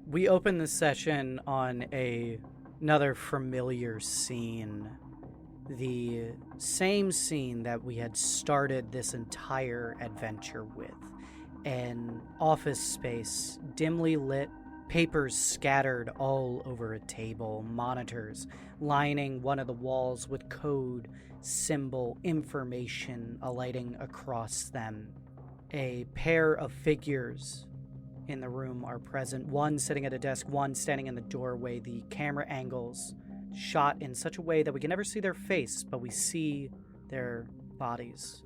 We open this session on another familiar scene. The same scene that we had started this entire adventure with. An office space, dimly lit, papers scattered all over a table, monitors lining one of the walls with code, symbol, information alighting across them. A pair of figures in the room are present, one sitting at a desk, one standing in the doorway. The camera angles shot in such a way that we can never see their face, but we see their bodies.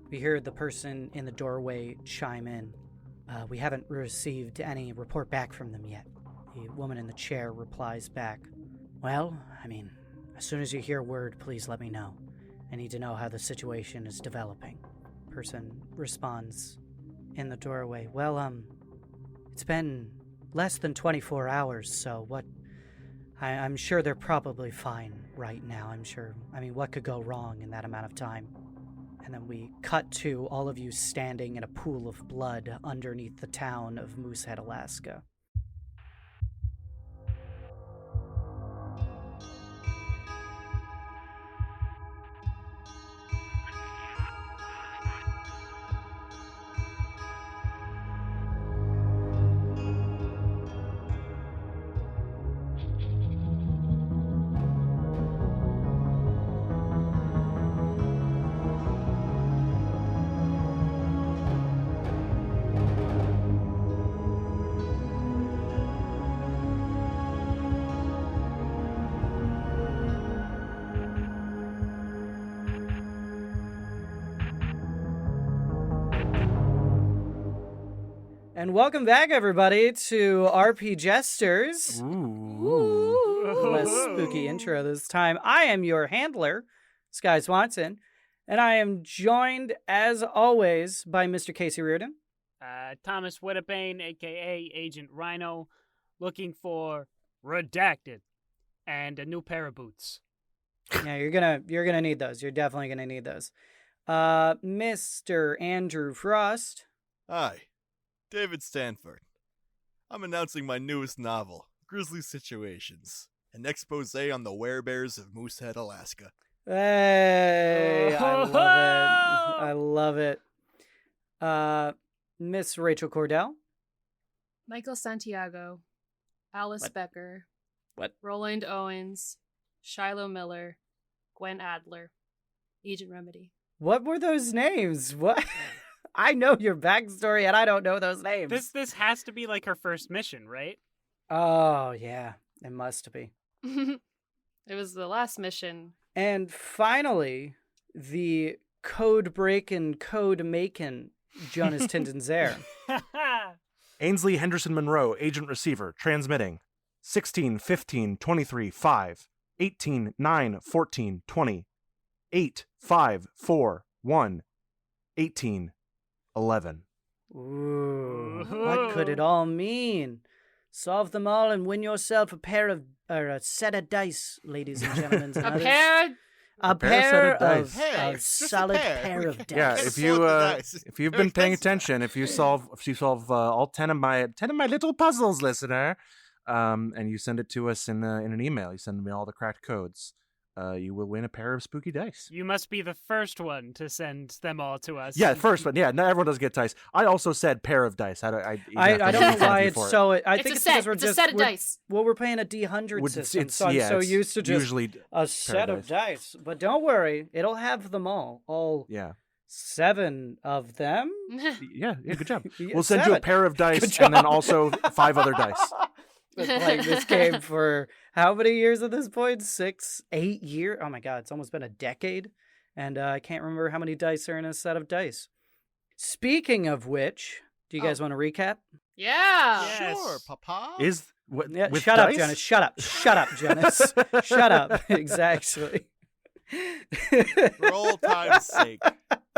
We hear the person in the doorway chime in. We haven't received any report back from them yet. The woman in the chair replies back. Well, as soon as you hear word, please let me know. I need to know how the situation is developing. Person responds in the doorway. Well, it's been less than 24 hours, so I'm sure they're probably fine right now. What could go wrong in that amount of time? And then we cut to all of you standing in a pool of blood underneath the town of Moosehead, Alaska. And welcome back, everybody, to RP Jesters. Ooh. Less spooky intro this time. I am your handler, Swanson, and I am joined, as always, by Mr. Casey Reardon. Thomas Whittibane, a.k.a. Agent Rhino, looking for redacted and a new pair of boots. Yeah, you're gonna need those. You're definitely gonna need those. Mr. Andrew Frost. Hi, David Stanford. I'm announcing my newest novel, Grisly Situations, an expose on the werebears of Moosehead, Alaska. Hey, I love it. Miss Rachel Kordell. Michael Santiago, Alice Becker, Roland Owens, Shiloh Miller, Gwen Adler, Agent Remedy. What were those names? What? I know your backstory, and I don't know those names. This has to be like her first mission, right? Oh, yeah. It must be. It was the last mission. And finally, the code-breaking, code-making Jonas Tintenseher. Ainsley Henderson Munroe, Agent Receiver, transmitting 16, 15, 23, 5, 18, 9, 14, 20, 8, 5, 4, 1, 18, 11. Ooh, what could it all mean? Solve them all and win yourself a set of dice, ladies and gentlemen. A pair of solid pair of dice. Yeah, if you've been paying attention, if you solve all 10 of my little puzzles, listener, and you send it to us in an email, you send me all the cracked codes, you will win a pair of spooky dice. You must be the first one to send them all to us. Yeah, first one. Yeah, not everyone does get dice. I also said pair of dice. I don't know why it's so. I think it's because it's a set of dice. Well, we're playing a D100 system, so I'm so used to just usually a set of dice. But don't worry, it'll have them all. Yeah. 7 of them. Yeah, good job. Yeah, we'll send 7. you a pair of dice and then also 5 other dice. Been playing this game for how many years at this point? 6, 8 years? Oh my god, it's almost been a decade. And I can't remember how many dice are in a set of dice. Speaking of which, do you guys want to recap? Yeah. Yes. Sure, Papa. Shut up, Jonas. Shut up, Jonas. Shut up. Exactly. For old time's sake.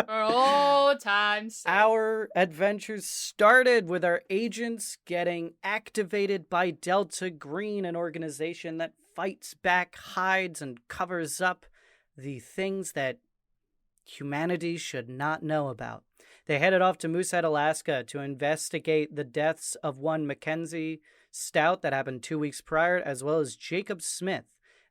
For old time's sake. Our adventures started with our agents getting activated by Delta Green, an organization that fights back, hides, and covers up the things that humanity should not know about. They headed off to Moosehead, Alaska to investigate the deaths of one Mackenzie stout that happened 2 weeks prior, as well as Jacob Smith.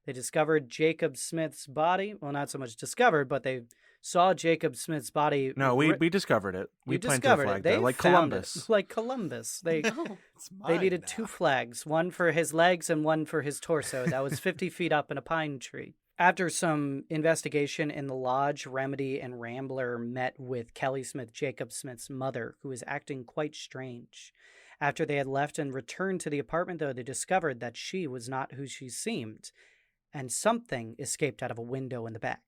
They discovered Jacob Smith's body. Well, not so much discovered, but they saw Jacob Smith's body. No, we discovered it. We planted a discovered flag it. there, They like found Columbus. it. Like Columbus. They Oh. It's they mine needed now. 2 flags, one for his legs and one for his torso. That was 50 feet up in a pine tree. After some investigation in the lodge, Remedy and Rambler met with Kelly Smith, Jacob Smith's mother, who was acting quite strange. After they had left and returned to the apartment, though, they discovered that she was not who she seemed, and something escaped out of a window in the back.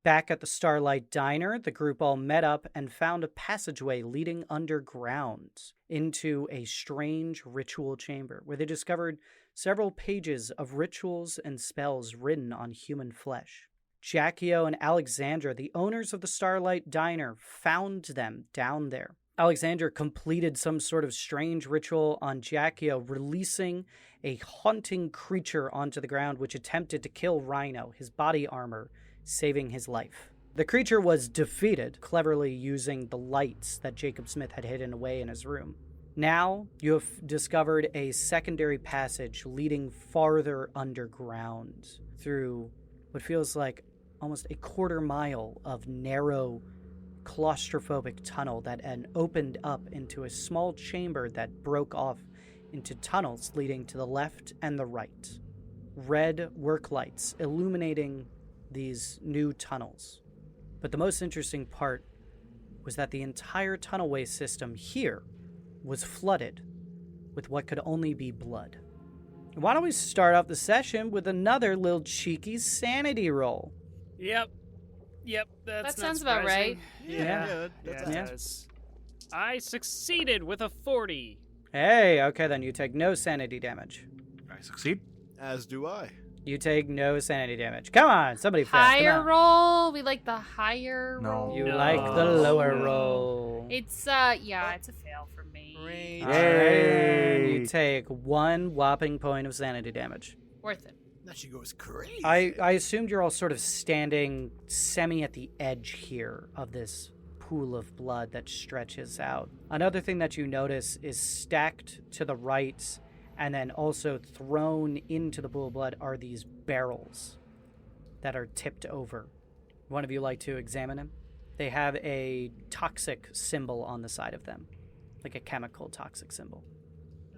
Back at the Starlight Diner, the group all met up and found a passageway leading underground into a strange ritual chamber, where they discovered several pages of rituals and spells written on human flesh. Jacchio and Alexandra, the owners of the Starlight Diner, found them down there. Alexandra completed some sort of strange ritual on Jacchio, releasing a haunting creature onto the ground which attempted to kill Rhino, his body armor, saving his life. The creature was defeated, cleverly using the lights that Jacob Smith had hidden away in his room. Now, you have discovered a secondary passage leading farther underground through what feels like almost a quarter mile of narrow, claustrophobic tunnel that had opened up into a small chamber that broke off into tunnels leading to the left and the right. Red work lights illuminating these new tunnels. But the most interesting part was that the entire tunnelway system here was flooded with what could only be blood. Why don't we start off the session with another little cheeky sanity roll? Yep. That's That not sounds about surprising. right. Yeah, that's it does. I succeeded with a 40. Hey, okay, then you take no sanity damage. I succeed. As do I. You take no sanity damage. Come on, somebody fast. Higher Come on. roll. We like the higher No. roll. You No. like the lower No. roll. It's it's a fail for me. Great. All right, you take 1 whopping point of sanity damage. Worth it. Now she goes crazy. I assumed you're all sort of standing semi at the edge here of this pool of blood that stretches out. Another thing that you notice is stacked to the right and then also thrown into the pool of blood are these barrels that are tipped over. One of you like to examine them? They have a toxic symbol on the side of them, like a chemical toxic symbol.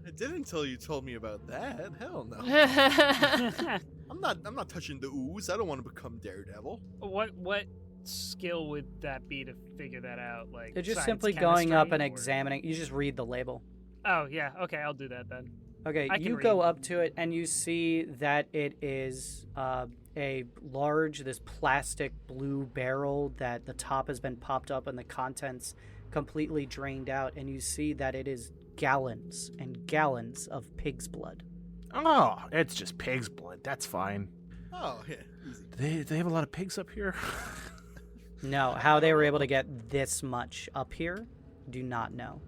I didn't until you told me about that. Hell no. I'm not touching the ooze. I don't want to become Daredevil. What skill would that be to figure that out? Like They're just science, simply going up and chemistry, or- examining. You just read the label. Oh yeah, okay, I'll do that then. Okay, I can you read. go up to it and you see that it is this plastic blue barrel that the top has been popped up and the contents completely drained out, and you see that it is gallons and gallons of pig's blood. Oh, it's just pig's blood. That's fine. Oh, yeah. Easy. They have a lot of pigs up here. No, how they were able to get this much up here, do not know.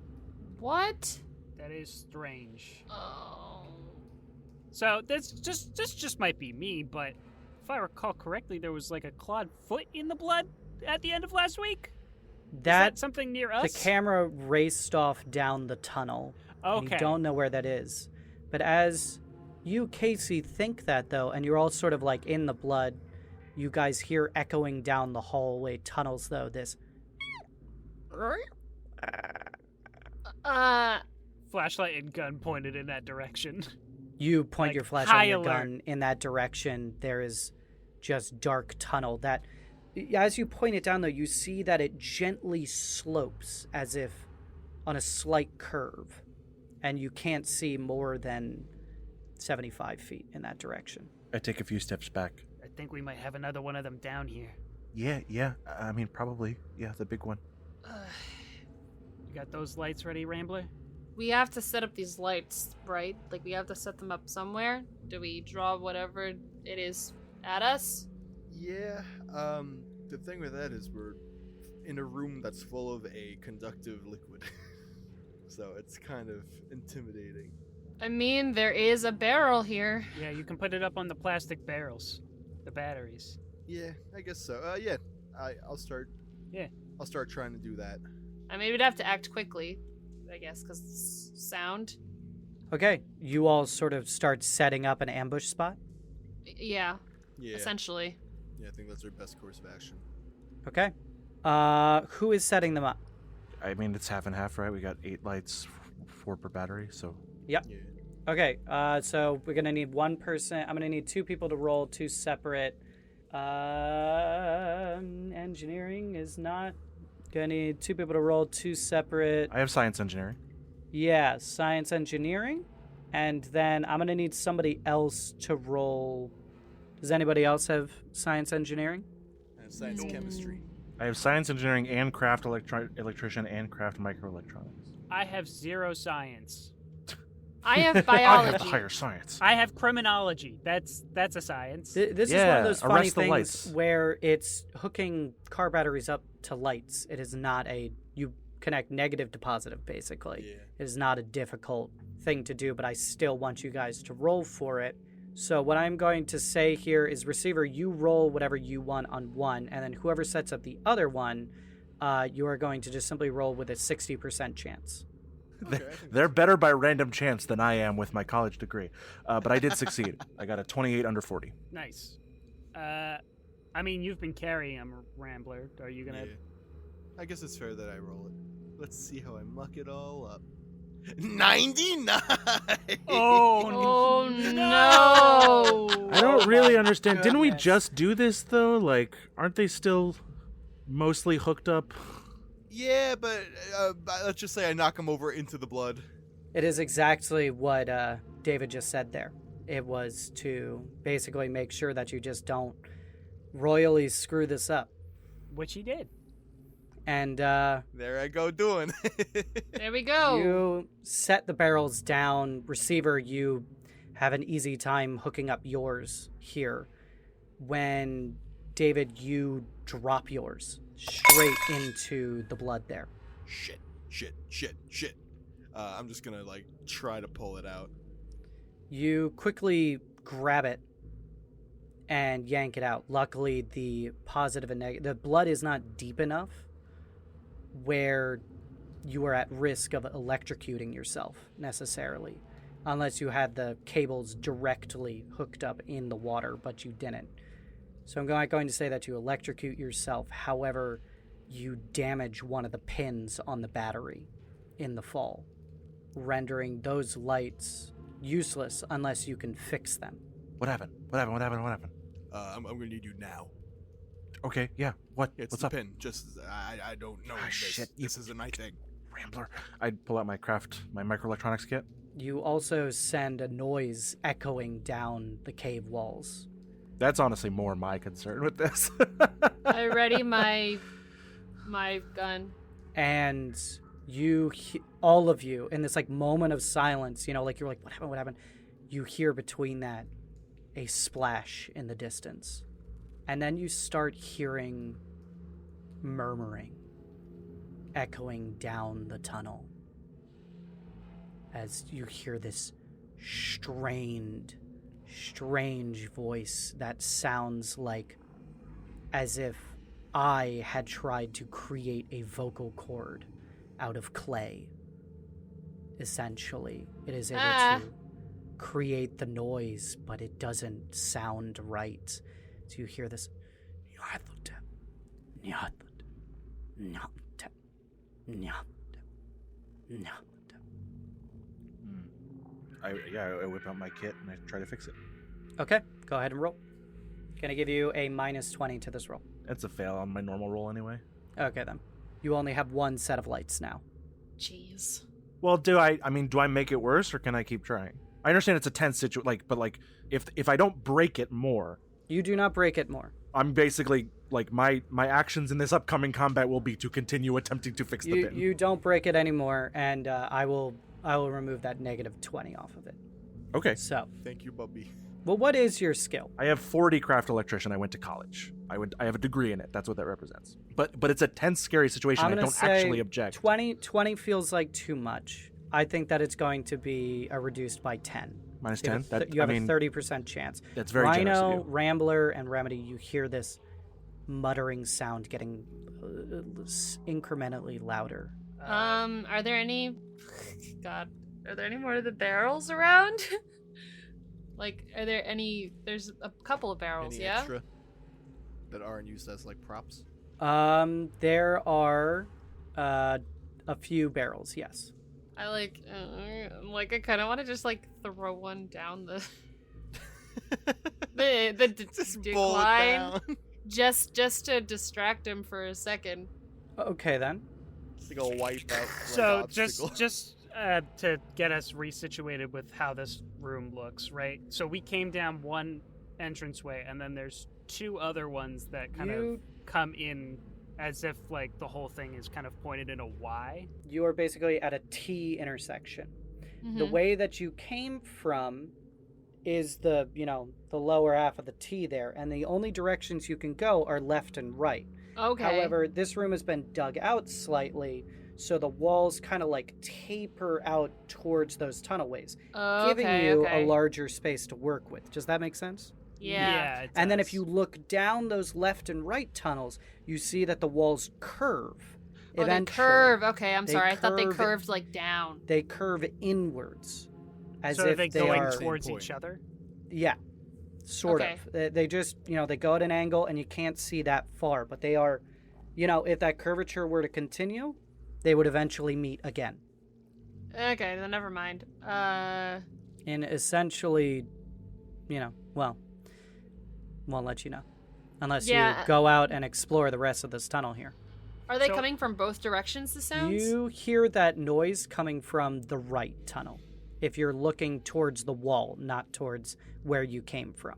What? That is strange. Oh. So this just might be me, but if I recall correctly, there was like a clawed foot in the blood at the end of last week. Is that something near us? The camera raced off down the tunnel. And Okay. you don't know where that is. But as you, Casey, think that, though, and you're all sort of like in the blood, you guys hear echoing down the hallway tunnels, though, this. Flashlight and gun pointed in that direction. You point Like, your flashlight high and your alert. gun in that direction. There is just dark tunnel that, as you point it down, though, you see that it gently slopes as if on a slight curve. And you can't see more than 75 feet in that direction. I take a few steps back. I think we might have another one of them down here. Yeah. I mean, probably. Yeah, the big one. You got those lights ready, Rambler? We have to set up these lights, right? Like, we have to set them up somewhere? Do we draw whatever it is at us? Yeah, the thing with that is we're in a room that's full of a conductive liquid. So it's kind of intimidating. I mean, there is a barrel here. Yeah, you can put it up on the plastic barrels, the batteries. Yeah, I guess so. Yeah, I'll start. Yeah. I'll start trying to do that. I mean, we'd have to act quickly, I guess, because sound. Okay, you all sort of start setting up an ambush spot. Yeah, Yeah. essentially. Yeah, I think that's our best course of action. Okay. Who is setting them up? I mean, it's half and half, right? We got 8 lights, 4 per battery, so... Yep. Yeah. Okay, so we're gonna need one person. I'm gonna need 2 people to roll 2 separate. Engineering is not. Gonna need 2 people to roll 2 separate. I have science engineering. Yeah, science engineering. And then I'm gonna need somebody else to roll. Does anybody else have science engineering? I have science chemistry. I have science engineering and craft electrician and craft microelectronics. I have 0 science. I have I biology. have the higher science. I have criminology. That's a science. This is one of those funny arrest the things lights. where it's hooking car batteries up to lights. It is not you connect negative to positive, basically. Yeah. It is not a difficult thing to do, but I still want you guys to roll for it. So what I'm going to say here is, receiver, you roll whatever you want on one, and then whoever sets up the other one, you are going to just simply roll with a 60% chance. Okay, They're better by random chance than I am with my college degree. But I did succeed. I got a 28 under 40. Nice. I mean, you've been carrying him, Rambler. Are you gonna? Yeah. I guess it's fair that I roll it. Let's see how I muck it all up. 99! Oh no! I don't really understand. Didn't we goodness. just do this, though? Like, aren't they still mostly hooked up? Yeah, but let's just say I knock him over into the blood. It is exactly what David just said there. It was to basically make sure that you just don't royally screw this up. Which he did. And There I go doing. There we go. you set the barrels down. Receiver, you have an easy time hooking up yours here. When, David, you drop yours straight into the blood there. Shit. I'm just gonna, try to pull it out. You quickly grab it and yank it out. Luckily, the positive and negative, the blood is not deep enough where you are at risk of electrocuting yourself necessarily, unless you had the cables directly hooked up in the water, but you didn't. So I'm not going to say that you electrocute yourself. However, you damage one of the pins on the battery in the fall, rendering those lights useless unless you can fix them. What happened? I'm gonna need you now. Okay, yeah. What? It's What's the up? pin. Just, I don't know this. Shit. This isn't my thing. Rambler. I'd pull out my microelectronics kit. You also send a noise echoing down the cave walls. That's honestly more my concern with this. I ready my gun. And you, all of you, in this moment of silence, you're like, what happened? You hear between that a splash in the distance. And then you start hearing murmuring echoing down the tunnel as you hear this strange voice that sounds like as if I had tried to create a vocal cord out of clay. Essentially, it is able to create the noise, but it doesn't sound right. So you hear this. I whip out my kit and I try to fix it. Okay, go ahead and roll. Gonna give you a -20 to this roll. That's a fail on my normal roll anyway. Okay, then. You only have one set of lights now. Jeez. Well, do I make it worse or can I keep trying? I understand it's a tense situation, but if I don't break it more, You do not break it more. I'm basically my actions in this upcoming combat will be to continue attempting to fix the pin. You don't break it anymore, and I will remove that -20 off of it. Okay. So, Thank you, Bubby. well, what is your skill? I have 40 craft electrician. I went to college. I have a degree in it. That's what that represents. But it's a tense, scary situation. I'm I gonna don't say actually object. 20 feels like too much. I think that it's going to be reduced by 10. Minus You 10. have a, you have a 30% chance. That's very generous of Rhino, you. Rambler, and Remedy, you hear this muttering sound getting incrementally louder. Are there any? God, Are there any more of the barrels around? Like, are there any? There's a couple of barrels, Any yeah? extra that aren't used as like props? There are a few barrels, yes. I kind of want to just like throw one down the Just decline, pull it down. just to distract him for a second. Okay then. It's like a wipe out. Like, So obstacle. just to get us resituated with how this room looks, right? So we came down one entranceway, and then there's two other ones that kind of come in as if like the whole thing is kind of pointed in a Y. You are basically at a T intersection. The Mhm. way that you came from is the lower half of the T there, and the only directions you can go are left and right. Okay. However, this room has been dug out slightly, so the walls kind of like taper out towards those tunnelways, giving you a larger space to work with. Does that make sense? Yeah. It And then does. if you look down those left and right tunnels, you see that the walls curve. Oh, they Eventually. curve. Okay, I'm They sorry. I thought they curve- curved like down. They curve inwards, as so if are they they going are. towards Point. each other? Yeah, sort Okay. of. They just, they go at an angle and you can't see that far, but they are, if that curvature were to continue, they would eventually meet again. Okay, then never mind. And essentially, won't let you know. Unless you go out and explore the rest of this tunnel here. Are they So- coming from both directions, the sounds? You hear that noise coming from the right tunnel. If you're looking towards the wall, not towards where you came from.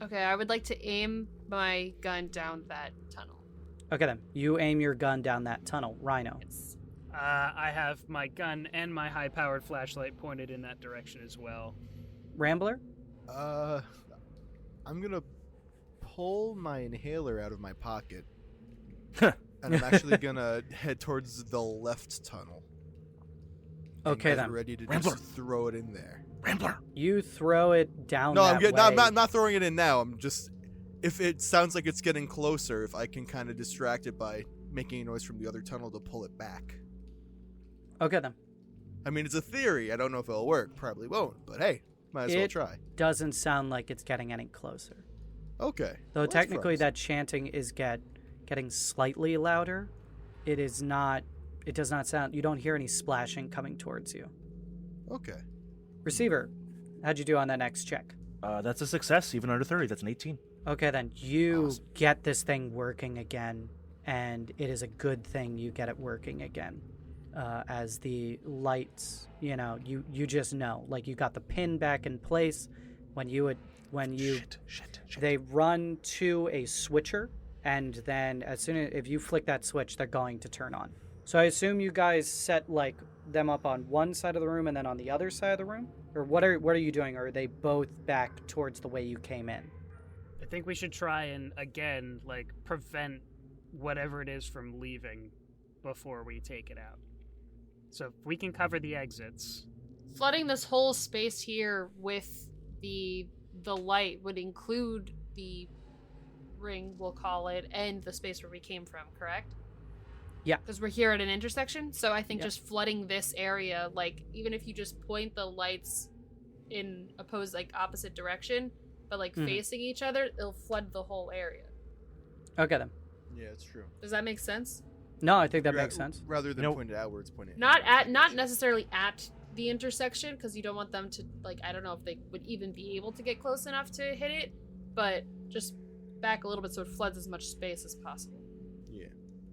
Okay, I would like to aim my gun down that tunnel. Okay then, you aim your gun down that tunnel. Rhino. Yes. I have my gun and my high-powered flashlight pointed in that direction as well. Rambler? I'm gonna pull my inhaler out of my pocket, and I'm actually gonna head towards the left tunnel. And Okay get then. ready to Rambler. just throw it in there. Rambler. You throw it down No, that I'm good. way. I'm not throwing it in now. I'm just, if it sounds like it's getting closer, if I can kind of distract it by making a noise from the other tunnel to pull it back. Okay then. I mean, it's a theory. I don't know if it'll work. Probably won't. But hey, might as well It- try. Doesn't sound like it's getting any closer. Okay. Though Well, that's technically promising. that chanting is getting slightly louder. It does not sound, you don't hear any splashing coming towards you. Okay. Receiver, how'd you do on that next check? That's a success, even under 30. That's an 18. Okay then, you Awesome. get this thing working again, and it is a good thing you get it working again. As the lights, you just know, like you got the pin back in place Shit. they run to a switcher, and then if you flick that switch, they're going to turn on. So I assume you guys set like them up on one side of the room and then on the other side of the room, or what are you doing? Or are they both back towards the way you came in? I think we should try and, again, like, prevent whatever it is from leaving before we take it out. So if we can cover the exits. Flooding this whole space here with the light would include the ring, we'll call it, and the space where we came from, correct? Yeah. Because we're here at an intersection, so I think Yeah. just flooding this area, like, even if you just point the lights in opposite direction, but like Mhm. facing each other, it'll flood the whole area. Okay then. Yeah, it's true. Does that make sense? No, I think that makes sense. Rather than You know- point it outwards, point it. Not necessarily at the intersection, because you don't want them to, like, I don't know if they would even be able to get close enough to hit it, but just back a little bit so it floods as much space as possible. Yeah.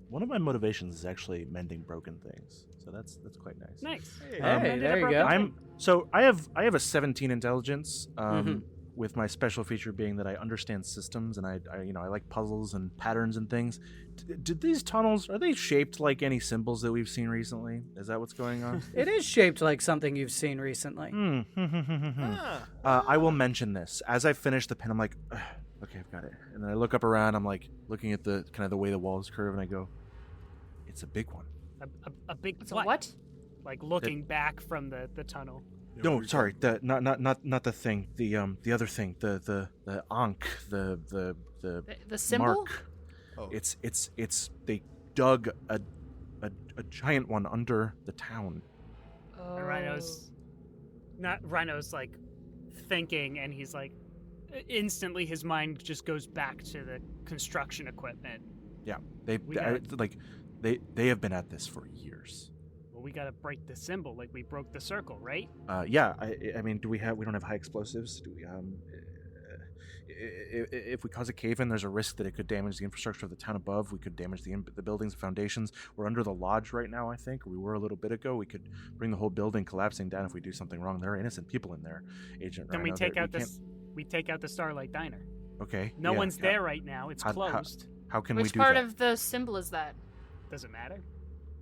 One of my motivations is actually mending broken things, so that's quite nice. Nice. Hey, Hey, there you go. I have a 17 intelligence. Mhm. With my special feature being that I understand systems and I like puzzles and patterns and things. Did these tunnels, are they shaped like any symbols that we've seen recently? Is that what's going on? It is shaped like something you've seen recently. Ah, I will mention this as I finish the pen. I'm like, "Ugh, okay, I've got it. And then I look up around. I'm like looking at the kind of the way the walls curve, and I go, it's a big one. A big It's a what? what? Like looking back from the tunnel. No, sorry, the not the thing. The other thing. The ankh. The The symbol? mark. Oh. It's they dug a giant one under the town. And Rhino's like thinking, and he's like, instantly his mind just goes back to the construction equipment. Yeah, they have been at this for years. Well, we gotta break the symbol, like we broke the circle, right? Yeah. I mean, we don't have high explosives? Do we? If we cause a cave-in, there's a risk that it could damage the infrastructure of the town above. We could damage the buildings and foundations. We're under the lodge right now, I think. We were a little bit ago. We could bring the whole building collapsing down if we do something wrong. There are innocent people in there, Agent Rhino. Then we take out the Starlight Diner. Okay. No one's there right now. It's closed. How can we do that? Which part of the symbol is that? Does it matter?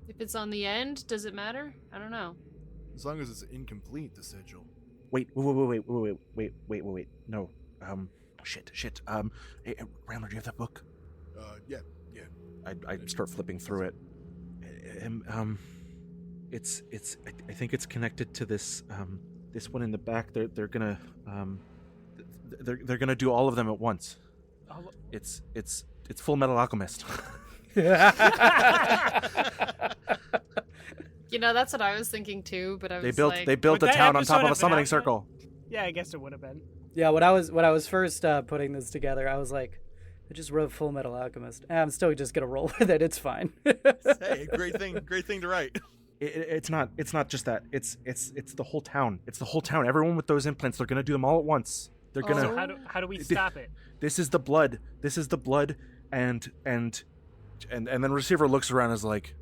If it's on the end, does it matter? I don't know. As long as it's incomplete, the sigil. Wait. No. Shit. Hey, Rambler, do you have that book? Yeah. I start flipping through it. I think it's connected to this one in the back. They're gonna do all of them at once. It's Full Metal Alchemist. You know, that's what I was thinking too, but I was they built the town on top of a summoning circle. Yeah, I guess it would have been. Yeah, when I was first putting this together, I was like, I just wrote Full Metal Alchemist. I'm still just gonna roll with it. It's fine. Hey, great thing to write. It's not just that. It's the whole town. It's the whole town. Everyone with those implants, they're gonna do them all at once. They're gonna. So how do we stop it? This is the blood. And then Receiver looks around and is like,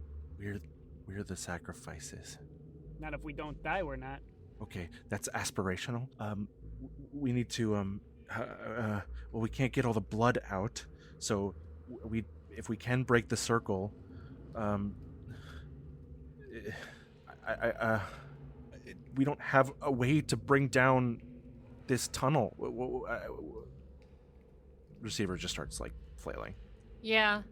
we're the sacrifices. Not if we don't die, we're not. Okay, that's aspirational. We need to we can't get all the blood out, so if we can break the circle, we don't have a way to bring down this tunnel. Receiver just starts like flailing. Yeah.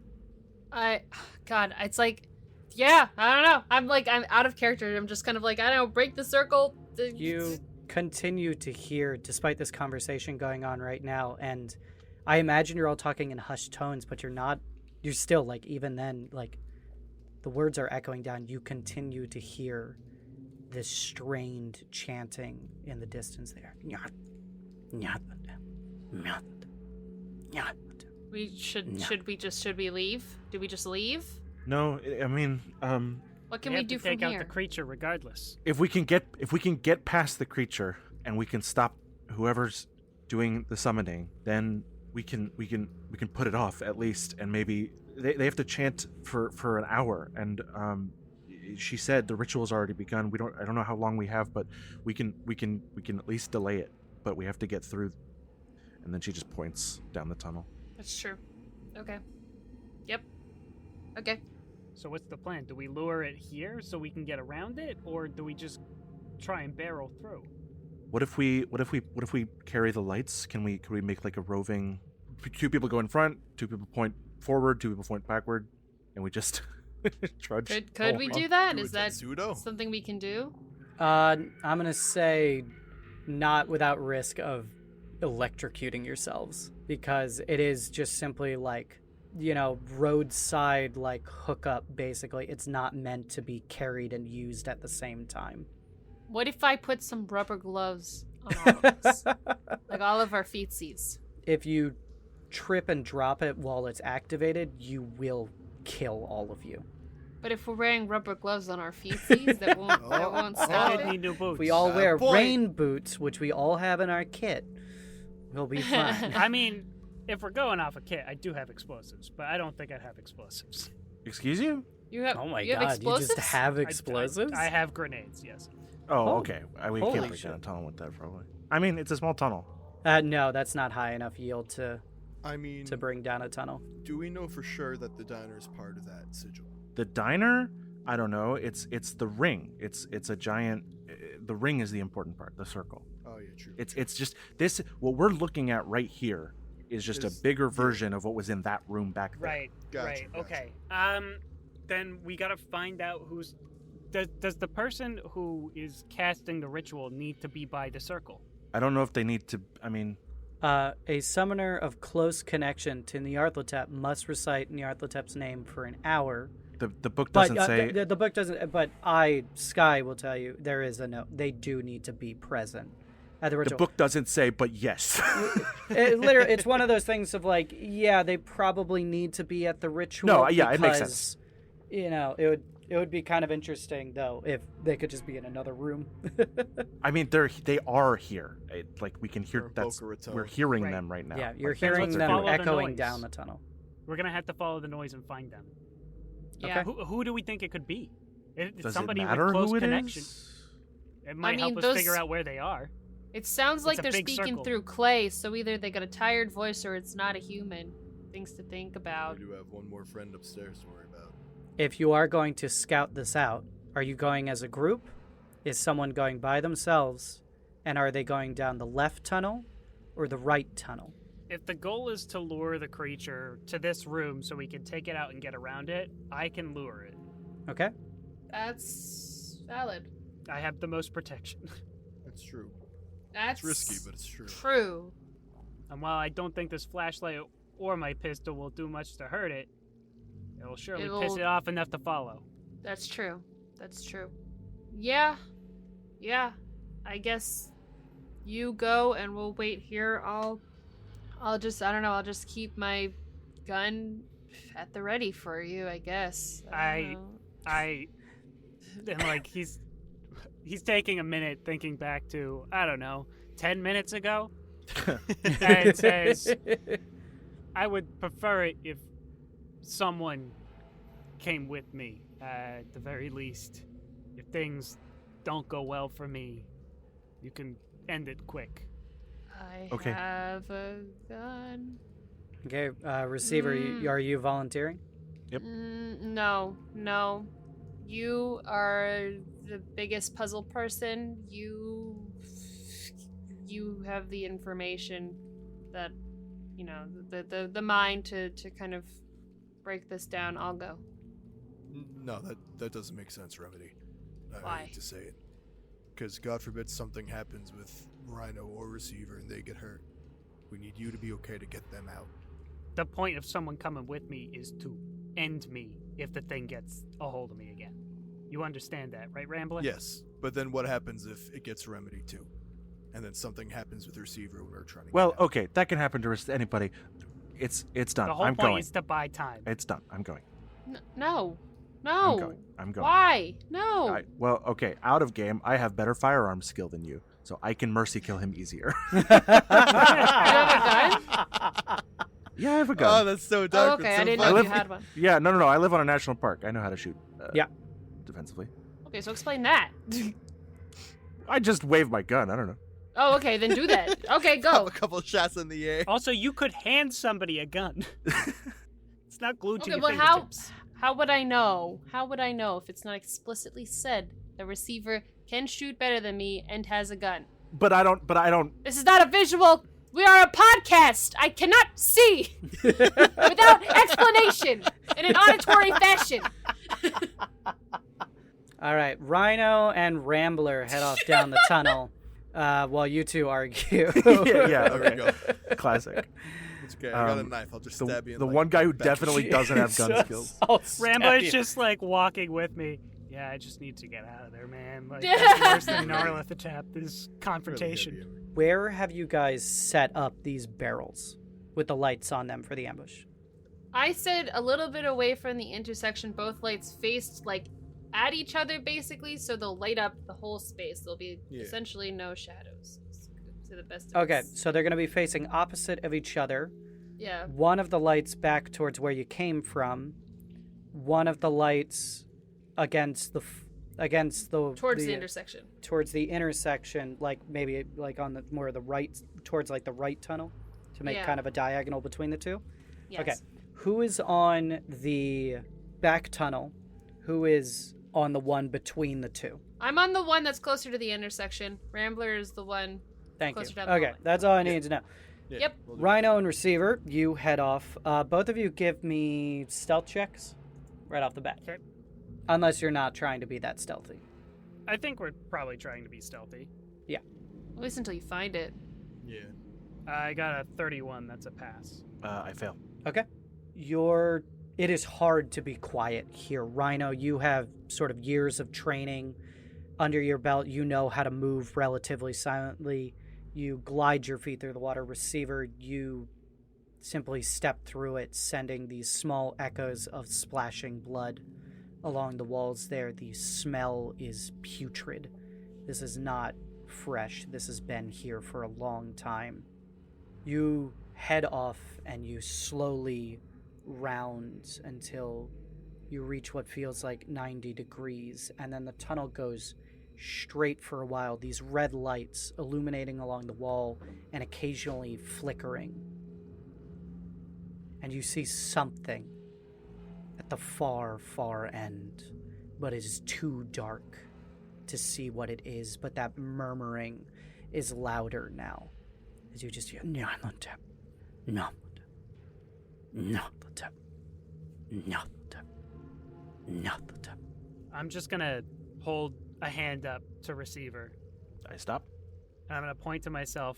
It's like, yeah, I don't know. I'm out of character. I'm just kind of like, I don't know, break the circle. You continue to hear, despite this conversation going on right now, and I imagine you're all talking in hushed tones, but you're not. You're still, like, even then, like, the words are echoing down. You continue to hear this strained chanting in the distance there. Should we leave? Do we just leave? No, I mean, what can we do from here? Take out the creature regardless. If we can get past the creature and we can stop whoever's doing the summoning, then we can put it off at least, and maybe they have to chant for an hour, and she said the ritual's already begun. I don't know how long we have, but we can at least delay it, but we have to get through. And then she just points down the tunnel. That's true. Okay. Yep. Okay. So what's the plan? Do we lure it here so we can get around it, or do we just try and barrel through? What if we carry the lights? Can we make like a roving? 2 people go in front, 2 people point forward, 2 people point backward, and we just trudge. Could we do that? Is that pseudo? something we can do? I'm gonna say not without risk of electrocuting yourselves, because it is just simply like, you know, roadside like hookup. Basically, it's not meant to be carried and used at the same time. What if I put some rubber gloves on all of us? Like all of our feetsies. If you trip and drop it while it's activated, you will kill all of you. But if we're wearing rubber gloves on our feetsies, that won't stop I need it. new boots. If we all wear point. rain boots, which we all have in our kit, we'll be fine. I mean, if we're going off a kit, I do have explosives, but I don't think I'd have explosives. Excuse you? You have? Oh my you have god, explosives? you just have explosives? I have grenades, yes. Oh, okay. We holy can't break shit. down a tunnel with that, probably. I mean, it's a small tunnel. No, that's not high enough yield to bring down a tunnel. Do we know for sure that the diner is part of that sigil? The diner? I don't know. It's the ring. It's a giant. The ring is the important part. The circle. Oh yeah, true. It's just this. What we're looking at right here is just a bigger version of what was in that room back there. Right. Gotcha, right. gotcha. Okay. Then we gotta find out who's. Does the person who is casting the ritual need to be by the circle? I don't know if they need to. I mean, A summoner of close connection to Nyarlathotep must recite Nyarlathotep's name for an hour. the book But doesn't say. the book doesn't. But Sky will tell you there is a note. They do need to be present at the ritual. The book doesn't say, but yes. Literally, it's one of those things of like, yeah, they probably need to be at the ritual. No, yeah, because, it makes sense. It would be kind of interesting though if they could just be in another room. I mean, they are here. Like we can hear. We're hearing Right. them right now. Yeah, you're Like, hearing let's them follow the echoing noise. down the tunnel. We're gonna have to follow the noise and find them. Yeah. Who do we think it could be? It's Does somebody it matter with close who it connection. is? It might help us figure out where they are. It sounds like It's a they're big speaking circle. through clay, so either they got a tired voice or it's not a human. Things to think about. We do have one more friend upstairs to worry about. If you are going to scout this out, are you going as a group? Is someone going by themselves? And are they going down the left tunnel or the right tunnel? If the goal is to lure the creature to this room so we can take it out and get around it, I can lure it. Okay. That's valid. I have the most protection. That's true. That's It's risky, but it's true. true. And while I don't think this flashlight or my pistol will do much to hurt it, it'll surely piss it off enough to follow. That's true. That's true. Yeah. Yeah. I guess you go and we'll wait here. I'll just keep my gun at the ready for you, I guess. I don't know. And like he's taking a minute thinking back to, I don't know, 10 minutes ago. And says, I would prefer it if someone came with me, at the very least. If things don't go well for me, you can end it quick. I Okay. have a gun. Okay, receiver, are you volunteering? Yep. No. You are the biggest puzzle person. You have the information that, the mind to kind of break this down. I'll go. No, that doesn't make sense, Remedy. I Why? hate to say it. Because God forbid something happens with Rhino or Receiver and they get hurt. We need you to be okay to get them out. The point of someone coming with me is to end me if the thing gets a hold of me again. You understand that, right, Rambler? Yes, but then what happens if it gets Remedy too? And then something happens with Receiver when we're trying to Well, get out. okay, that can happen to anybody. It's done. The whole I'm point going. is to buy time. It's done. I'm going. No. I'm going. Why? No. Well, okay, out of game, I have better firearms skill than you, so I can mercy kill him easier. You have a gun? Yeah, I have a gun. Oh, that's so Oh, dark. okay. and so I didn't fun. know you had one. Yeah, no. I live on a national park. I know how to shoot. Yeah. Defensively. Okay, so explain that. I just wave my gun. I don't know. Oh, okay, then do that. Okay, go. A couple of shots in the air. Also, you could hand somebody a gun. It's not glued to Okay, your well, fingertips. how would I know? How would I know if it's not explicitly said the receiver can shoot better than me and has a gun? But I don't. This is not a visual. We are a podcast. I cannot see without explanation in an auditory fashion. All right, Rhino and Rambler head off down the tunnel while you two argue. yeah, There we okay. go. Classic. It's okay. I got a knife. I'll just stab you in The like, one guy who back. definitely doesn't have gun skills. Rambler's just like walking with me. Yeah, I just need to get out of there, man. Like, that's worse than Gnarlathotep, this confrontation. Really heavy. Where have you guys set up these barrels with the lights on them for the ambush? I said a little bit away from the intersection. Both lights faced like at each other, basically, so they'll light up the whole space. There'll be essentially no shadows, to the best of Okay, its- so they're going to be facing opposite of each other. Yeah. One of the lights back towards where you came from. One of the lights against the Towards the intersection. towards the intersection, like maybe like on the more of the right, towards like the right tunnel, to make Yeah. kind of a diagonal between the two. Yes. Okay, who is on the back tunnel? Who is on the one between the two? I'm on the one that's closer to the intersection. Rambler is the one. Thank Closer you. down the Okay, hallway. that's all I need to know. Yeah, Yep. we'll do that. Rhino and Receiver, you head off. Both of you give me stealth checks right off the bat. Okay. Unless you're not trying to be that stealthy. I think we're probably trying to be stealthy. At least until you find it. Yeah. I got a 31. That's a pass. I fail. Okay. Your It is hard to be quiet here. Rhino, you have sort of years of training under your belt. You know how to move relatively silently. You glide your feet through the water. Receiver, you simply step through it, sending these small echoes of splashing blood along the walls there. The smell is putrid. This is not fresh. This has been here for a long time. You head off and you slowly round until you reach what feels like 90 degrees, and then the tunnel goes straight for a while, these red lights illuminating along the wall and occasionally flickering. And you see something at the far, far end, but it is too dark to see what it is, but that murmuring is louder now as you just hear I'm just gonna hold a hand up to receiver. I stop. And I'm gonna point to myself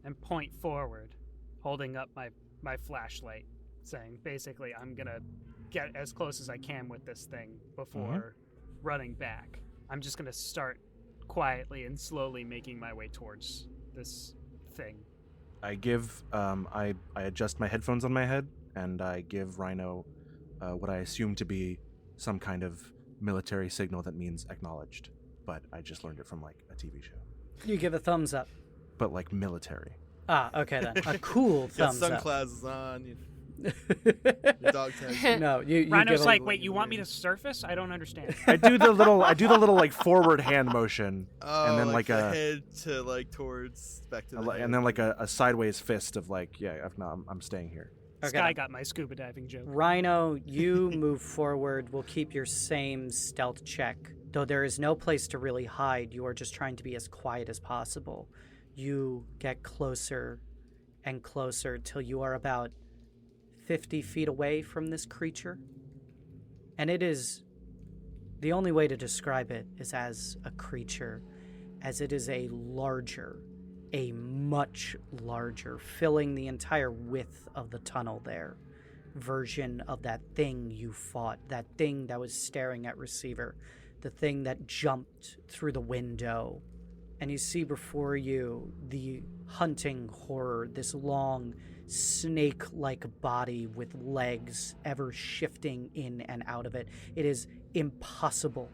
and point forward, holding up my flashlight, saying basically I'm gonna get as close as I can with this thing before running back. I'm just gonna start quietly and slowly making my way towards this thing. I give, I adjust my headphones on my head, and I give Rhino what I assume to be some kind of military signal that means acknowledged, but I just learned it from, like, a TV show. You give a thumbs up. But, like, military. Ah, okay then. A cool thumbs got up. sunglasses on. Your dog tag. No, you Rhino's give like, a, wait, you want me to surface? I don't understand. I do the little like forward hand motion, Oh, and then like like the a head to like towards back to the head. and then like a sideways fist of like, yeah, I'm staying here. Okay. Sky got my scuba diving joke. Rhino, you move forward. We'll keep your same stealth check. Though there is no place to really hide, you are just trying to be as quiet as possible. You get closer and closer till you are about 50 feet away from this creature. And it is... the only way to describe it is as a creature, as it is a much larger, filling the entire width of the tunnel there, version of that thing you fought, that thing that was staring at receiver, the thing that jumped through the window. And you see before you the hunting horror, this long, snake-like body with legs ever shifting in and out of it. It is impossible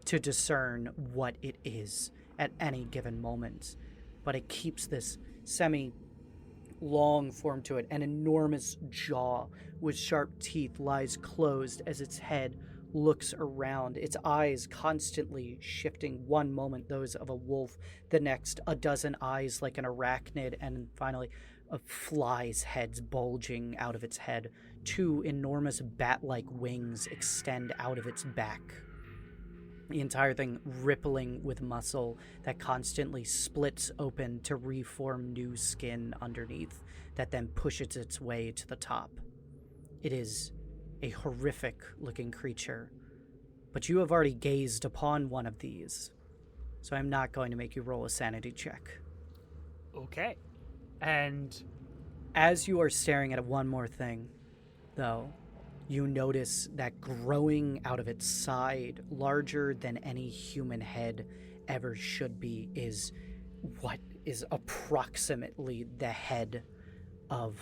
to discern what it is at any given moment, but it keeps this semi-long form to it. An enormous jaw with sharp teeth lies closed as its head looks around, its eyes constantly shifting, one moment those of a wolf, the next a dozen eyes like an arachnid, and finally a fly's heads bulging out of its head. Two enormous bat-like wings extend out of its back. The entire thing rippling with muscle that constantly splits open to reform new skin underneath that then pushes its way to the top. It is a horrific-looking creature, but you have already gazed upon one of these, so I'm not going to make you roll a sanity check. Okay. And as you are staring at one more thing, though, you notice that growing out of its side, larger than any human head ever should be, is what is approximately the head of...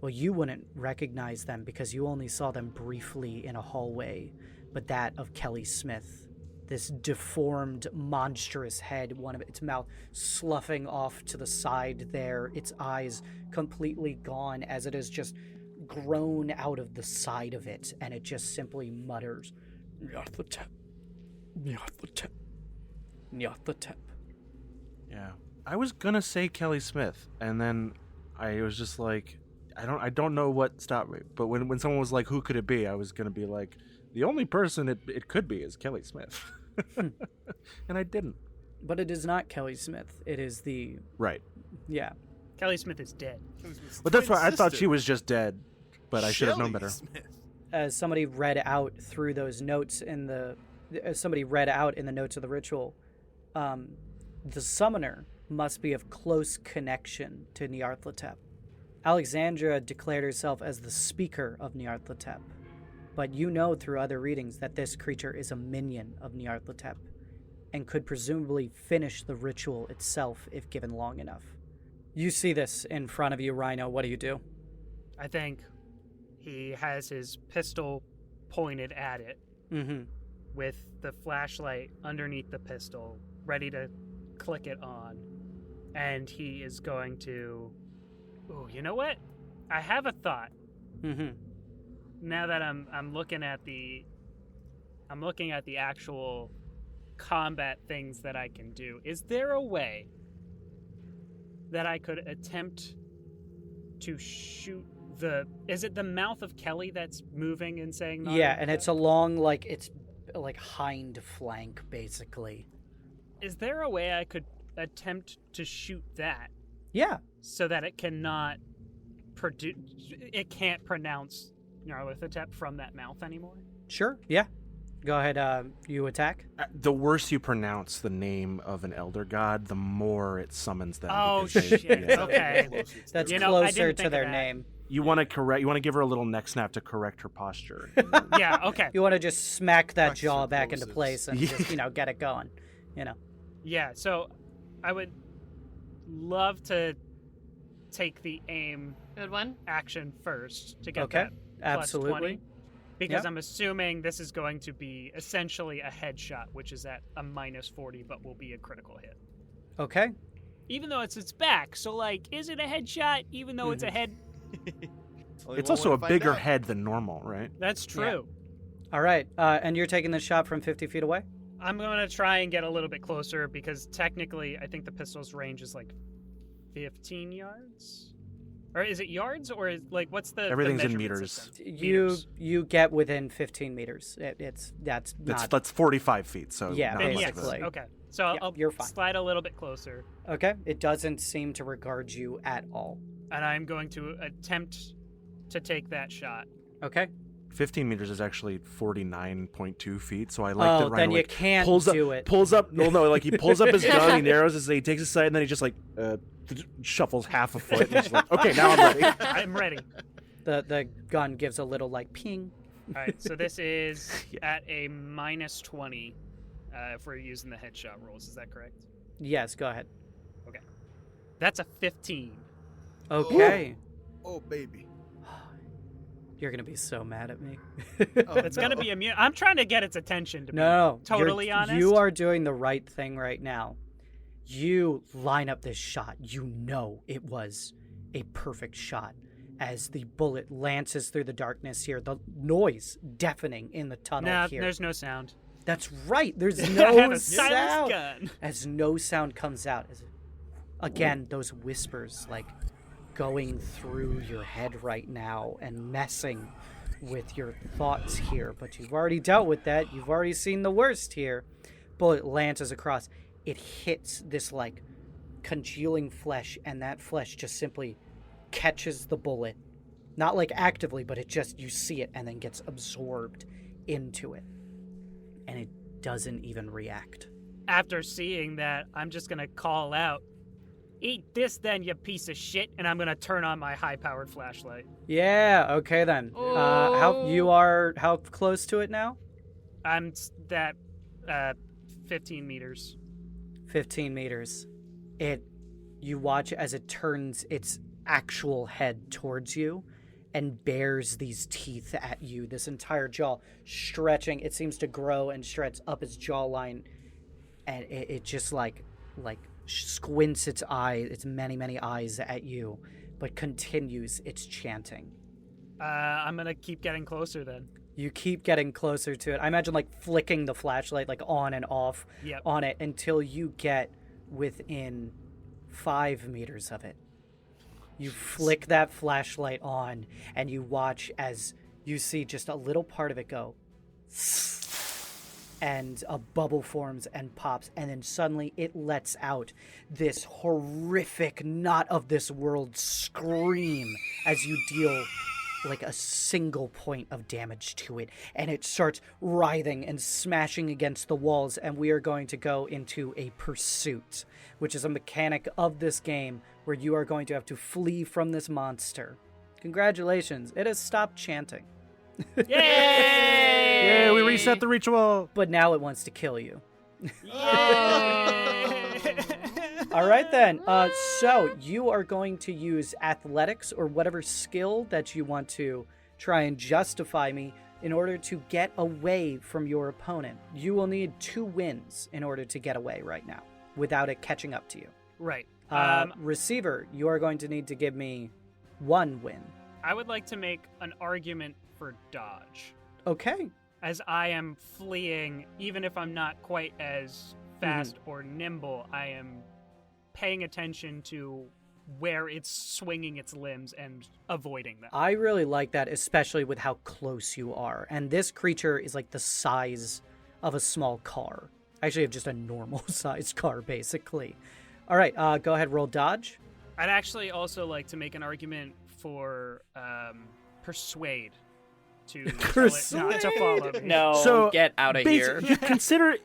well, you wouldn't recognize them because you only saw them briefly in a hallway, but that of Kelly Smith. This deformed, monstrous head, one of its mouth sloughing off to the side there, its eyes completely gone as it has just grown out of the side of it, and it just simply mutters, "Nyarlathotep, Nyarlathotep, Nyarlathotep." Yeah. I was gonna say Kelly Smith, and then I was just like, I don't know what stopped me. But when someone was like, who could it be? I was gonna be like, the only person it could be is Kelly Smith. And I didn't. But it is not Kelly Smith. It is the... right. yeah. Kelly Smith is dead. But that's why I thought she was just dead, but I should have known better. Smith. As somebody read out through those notes in the... somebody read out in the notes of the ritual, the summoner must be of close connection to Nyarlathotep, Alexandra declared herself as the speaker of Nyarlathotep, but you know through other readings that this creature is a minion of Nyarlathotep and could presumably finish the ritual itself if given long enough. You see this in front of you, Rhino. What do you do? I think he has his pistol pointed at it with the flashlight underneath the pistol, ready to click it on. And he is going to... Ooh, you know what? I have a thought. Now that I'm looking at the actual combat things that I can do. Is there a way that I could attempt to shoot is it the mouth of Kelly that's moving and saying Yeah, and it's along it's like hind flank basically. Is there a way I could attempt to shoot that? Yeah. So that it cannot it can't pronounce Nyarlathotep from that mouth anymore? Sure, yeah. Go ahead, you attack. The worse you pronounce the name of an elder god, the more it summons them. Oh, because shit. Okay. That's closer to their name. You want to give her a little neck snap to correct her posture. Yeah, okay. You want to just smack that Practice jaw with back into Moses. place and just, get it going, Yeah, so I would love to take the aim Good one. action first to get Okay, that plus absolutely. 20, because Yep. I'm assuming this is going to be essentially a headshot, which is at a minus 40, but will be a critical hit. Okay. Even though it's its back, so is it a headshot even though it's a head? It's also a bigger head than normal, right? That's true. All right, and you're taking the shot from 50 feet away? I'm going to try and get a little bit closer because technically I think the pistol's range is 15 yards? Or is it yards or is what's the Everything's in measurement meters. system? You get within 15 meters. That's 45 feet, so Yeah, not Then much yes. of a- Okay. So Yeah, I'll you're fine. slide a little bit closer, okay. It doesn't seem to regard you at all. and I'm going to attempt to take that shot. Okay. 15 meters is actually 49.2 feet, so I like that Rhino then you can't pulls do up, it. Pulls up, he pulls up his gun, he narrows his, he takes his sight, and then he just shuffles half a foot. And just okay, now I'm ready. I'm ready. The gun gives a little ping. All right, so this is at a minus 20 if we're using the headshot rolls. Is that correct? Yes, go ahead. Okay. That's a 15. Okay. Oh, baby. You're going to be so mad at me. It's going to be immune. I'm trying to get its attention, to be No, totally honest. You are doing the right thing right now. You line up this shot. You know it was a perfect shot. As the bullet lances through the darkness here, the noise deafening in the tunnel here. There's no sound. That's right. There's I no have a silenced sound. gun. As no sound comes out. Again, those whispers going through your head right now and messing with your thoughts here. But you've already dealt with that. You've already seen the worst here. Bullet lances across. It hits this congealing flesh, and that flesh just simply catches the bullet. Not actively, but it just, you see it and then gets absorbed into it. And it doesn't even react. After seeing that, I'm just going to call out, "Eat this then, you piece of shit," and I'm going to turn on my high-powered flashlight. Yeah, okay then. How close to it now? I'm that 15 meters. 15 meters. You watch as it turns its actual head towards you and bares these teeth at you, this entire jaw stretching. It seems to grow and stretch up its jawline, and it just squints its many eyes at you, but continues its chanting. I'm gonna keep getting closer then. You keep getting closer to it. I imagine flicking the flashlight on and off on it until you get within 5 meters of it. You flick that flashlight on, and you watch as you see just a little part of it go, and a bubble forms and pops, and then suddenly it lets out this horrific, not of this world scream as you deal like a single point of damage to it, and it starts writhing and smashing against the walls, and we are going to go into a pursuit, which is a mechanic of this game where you are going to have to flee from this monster. Congratulations, it has stopped chanting. Yay! Yay, we reset the ritual. But now it wants to kill you. Yay! All right, then. So you are going to use athletics or whatever skill that you want to try and justify me in order to get away from your opponent. You will need 2 wins in order to get away right now without it catching up to you. Right. Receiver, you are going to need to give me 1 win. I would like to make an argument for dodge. Okay. As I am fleeing, even if I'm not quite as fast or nimble, I am paying attention to where it's swinging its limbs and avoiding them. I really like that, especially with how close you are. And this creature is like the size of a small car. Actually, of just a normal sized car, basically. All right, go ahead, roll dodge. I'd actually also like to make an argument for persuade. To follow me. No, So, get out of here. You consider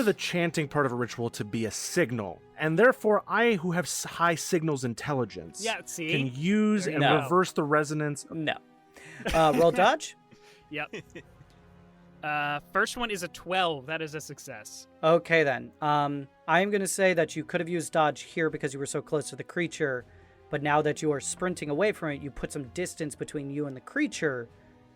the chanting part of a ritual to be a signal, and therefore I, who have high signals intelligence, Yeah, see? can use There you and go. reverse the resonance. No. Roll dodge. Yep. First one is a 12. That is a success. Okay, then. I'm going to say that you could have used dodge here because you were so close to the creature, but now that you are sprinting away from it, you put some distance between you and the creature.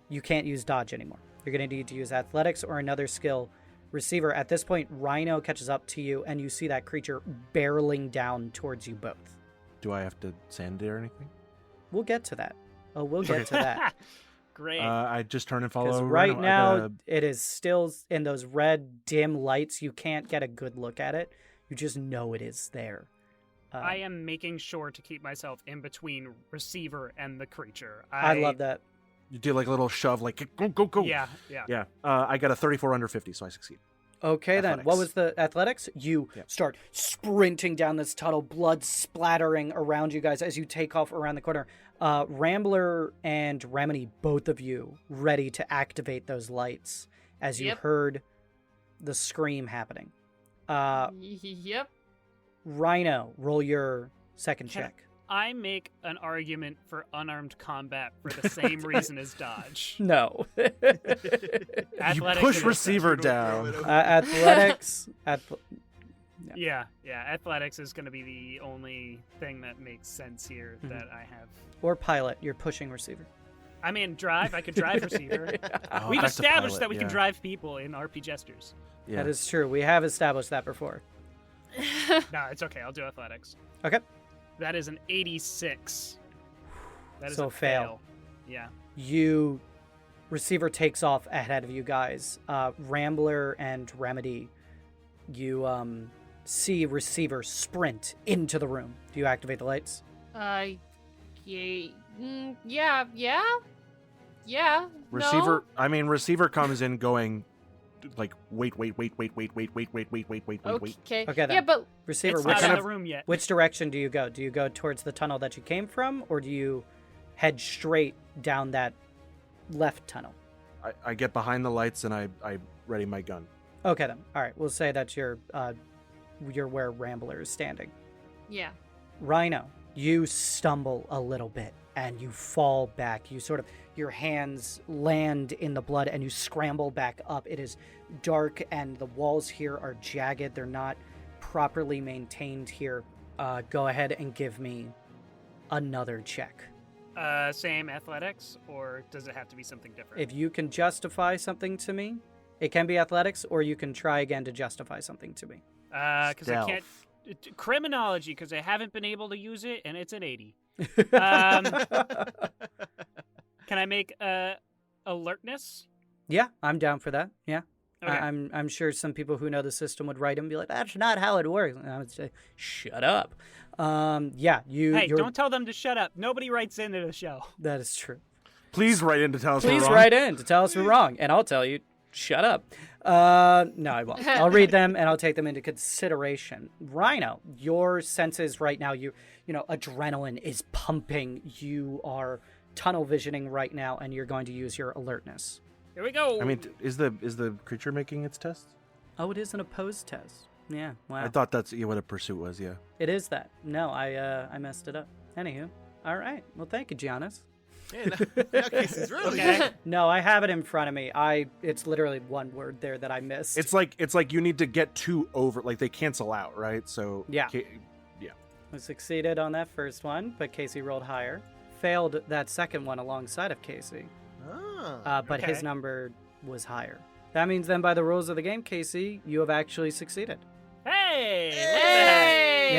You can't use dodge anymore. You're going to need to use athletics or another skill. Receiver, at this point, Rhino catches up to you, and you see that creature barreling down towards you both. Do I have to sand it or anything? We'll get to that. Oh, we'll get to that. Great. I just turn and follow. Because right Rhino. now, it is still in those red, dim lights. You can't get a good look at it. You just know it is there. I am making sure to keep myself in between receiver and the creature. I love that. You do like a little shove, like go. Yeah. Yeah. I got a 34 under 50, so I succeed. Okay, then. What Athletics. was the athletics? You start sprinting down this tunnel, blood splattering around you guys as you take off around the corner. Rambler and Remedy, both of you, ready to activate those lights as you heard the scream happening. Yep. Rhino, roll your second check. I make an argument for unarmed combat for the same reason as dodge. No. You Athletics push is- receiver down. Athletics. Yeah. Athletics is going to be the only thing that makes sense here that I have. Or pilot. You're pushing receiver. I mean, drive. I could drive receiver. Oh, We've that's a established pilot, that we can yeah. drive people in RP Jesters. Yeah. That is true. We have established that before. No, it's okay. I'll do athletics. Okay. That is an 86. That is So a fail. Yeah. Receiver takes off ahead of you guys. Rambler and Remedy, you see receiver sprint into the room. Do you activate the lights? Yeah. Receiver. No. I mean, receiver comes in going, like, wait. Okay. Okay, then. Yeah, but Receiver, It's which not kind in of the room yet. which direction do you go? Do you go towards the tunnel that you came from, or do you head straight down that left tunnel? I get behind the lights and I ready my gun. Okay, then. All right, we'll say that you're where Rambler is standing. yeah. Rhino, you stumble a little bit and you fall back. Your hands land in the blood and you scramble back up. It is dark and the walls here are jagged. They're not properly maintained here. Go ahead and give me another check. Same athletics, or does it have to be something different? If you can justify something to me, it can be athletics, or you can try again to justify something to me. Because I can't. Stealth. Criminology, because I haven't been able to use it, and it's an 80. Can I make alertness? Yeah, I'm down for that. Yeah. Okay. I'm sure some people who know the system would write and be like, "That's not how it works." And I would say, "Shut up." Yeah, Hey, you're, don't tell them to shut up. Nobody writes into the show. that is true. Please write in to tell us we're Please wrong. write in to tell us we're wrong, and I'll tell you, shut up. No, I won't. I'll read them and I'll take them into consideration. Rhino, your senses right now, you know, adrenaline is pumping. You are tunnel visioning right now, and you're going to use your alertness. Here we go. I mean, is the creature making its test? Oh, it is an opposed test. Yeah, wow. I thought that's what a pursuit was. Yeah. It is that. No, I messed it up. Anywho, all right. Well, thank you, Jonas. Yeah, now Casey's really. Okay. No, I have it in front of me. It's literally one word there that I missed. It's like you need to get two over. Like they cancel out, right? So Yeah. I succeeded on that first one, but Casey rolled higher. Failed that second one alongside of Casey, but Okay. his number was higher. That means then, by the rules of the game, Casey, you have actually succeeded. Hey! Hey!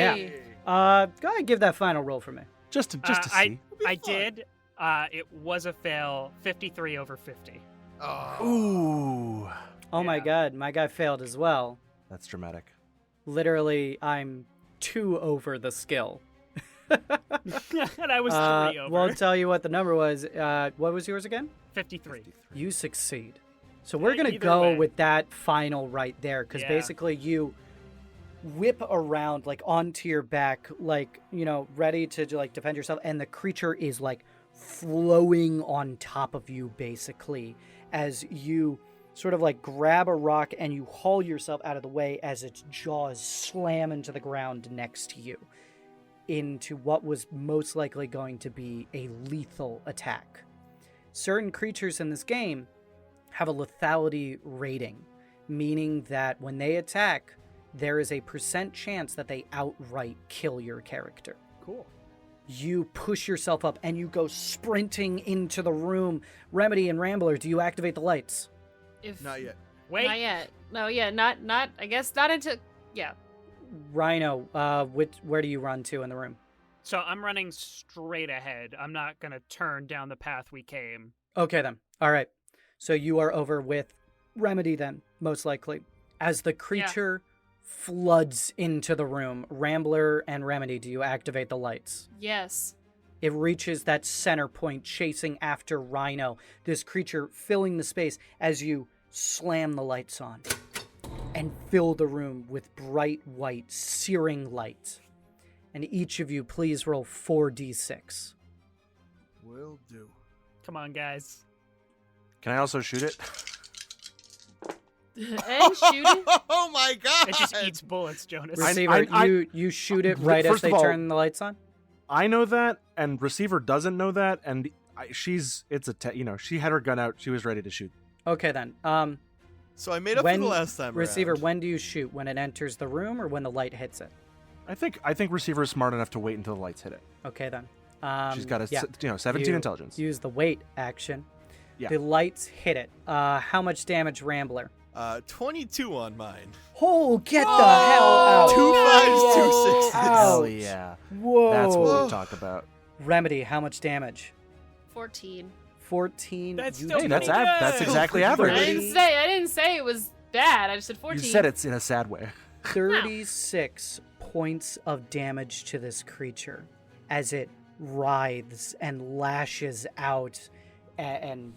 Yeah. Go ahead and give that final roll for me. Just to see. I did. It was a fail. 53 over 50. Oh. Ooh, Oh my Yeah. god, my guy failed as well. that's dramatic. Literally, I'm 2 over the skill. And I was 3 over. We'll tell you what the number was. What was yours again? 53. You succeed. So we're going to Either go way. with that final right there, because Yeah. basically you whip around like onto your back, like, ready to like defend yourself, and the creature is like flowing on top of you basically as you sort of like grab a rock and you haul yourself out of the way as its jaws slam into the ground next to you into what was most likely going to be a lethal attack. Certain creatures in this game have a lethality rating, meaning that when they attack, there is a % chance that they outright kill your character. Cool. You push yourself up and you go sprinting into the room. Remedy and Rambler, do you activate the lights? Not yet. Wait. Not yet. No, yeah, not. I guess not until. Yeah. Rhino, where do you run to in the room? So I'm running straight ahead. I'm not going to turn down the path we came. Okay, then. All right. So you are over with Remedy then, most likely. As the creature floods into the room, Rambler and Remedy, do you activate the lights? Yes. It reaches that center point, chasing after Rhino, this creature filling the space as you slam the lights on and fill the room with bright white, searing light. And each of you, please roll 4d6. Will do. Come on, guys. Can I also shoot it? And shoot it. Oh my god! It just eats bullets, Jonas. Receiver, I- you shoot it right as First they of all- turn the lights on? I know that, and receiver doesn't know that, and she had her gun out. She was ready to shoot. Okay, then. So I made up for the last time. Receiver, around. when do you shoot? When it enters the room or when the light hits it? I think receiver is smart enough to wait until the lights hit it. Okay, then. She's got a 17 You intelligence. Use the wait action. Yeah. The lights hit it. How much damage, Rambler? 22 on mine. Oh, get the hell out! 2 5s, 2 6s. Hell Ouch. yeah. Whoa! That's what we talk about. Remedy, how much damage? 14. 14. That's you still do. That's pretty good. that's exactly I average. didn't say it was bad. I just said 14. You said it's in a sad way. 36 points of damage to this creature as it writhes and lashes out and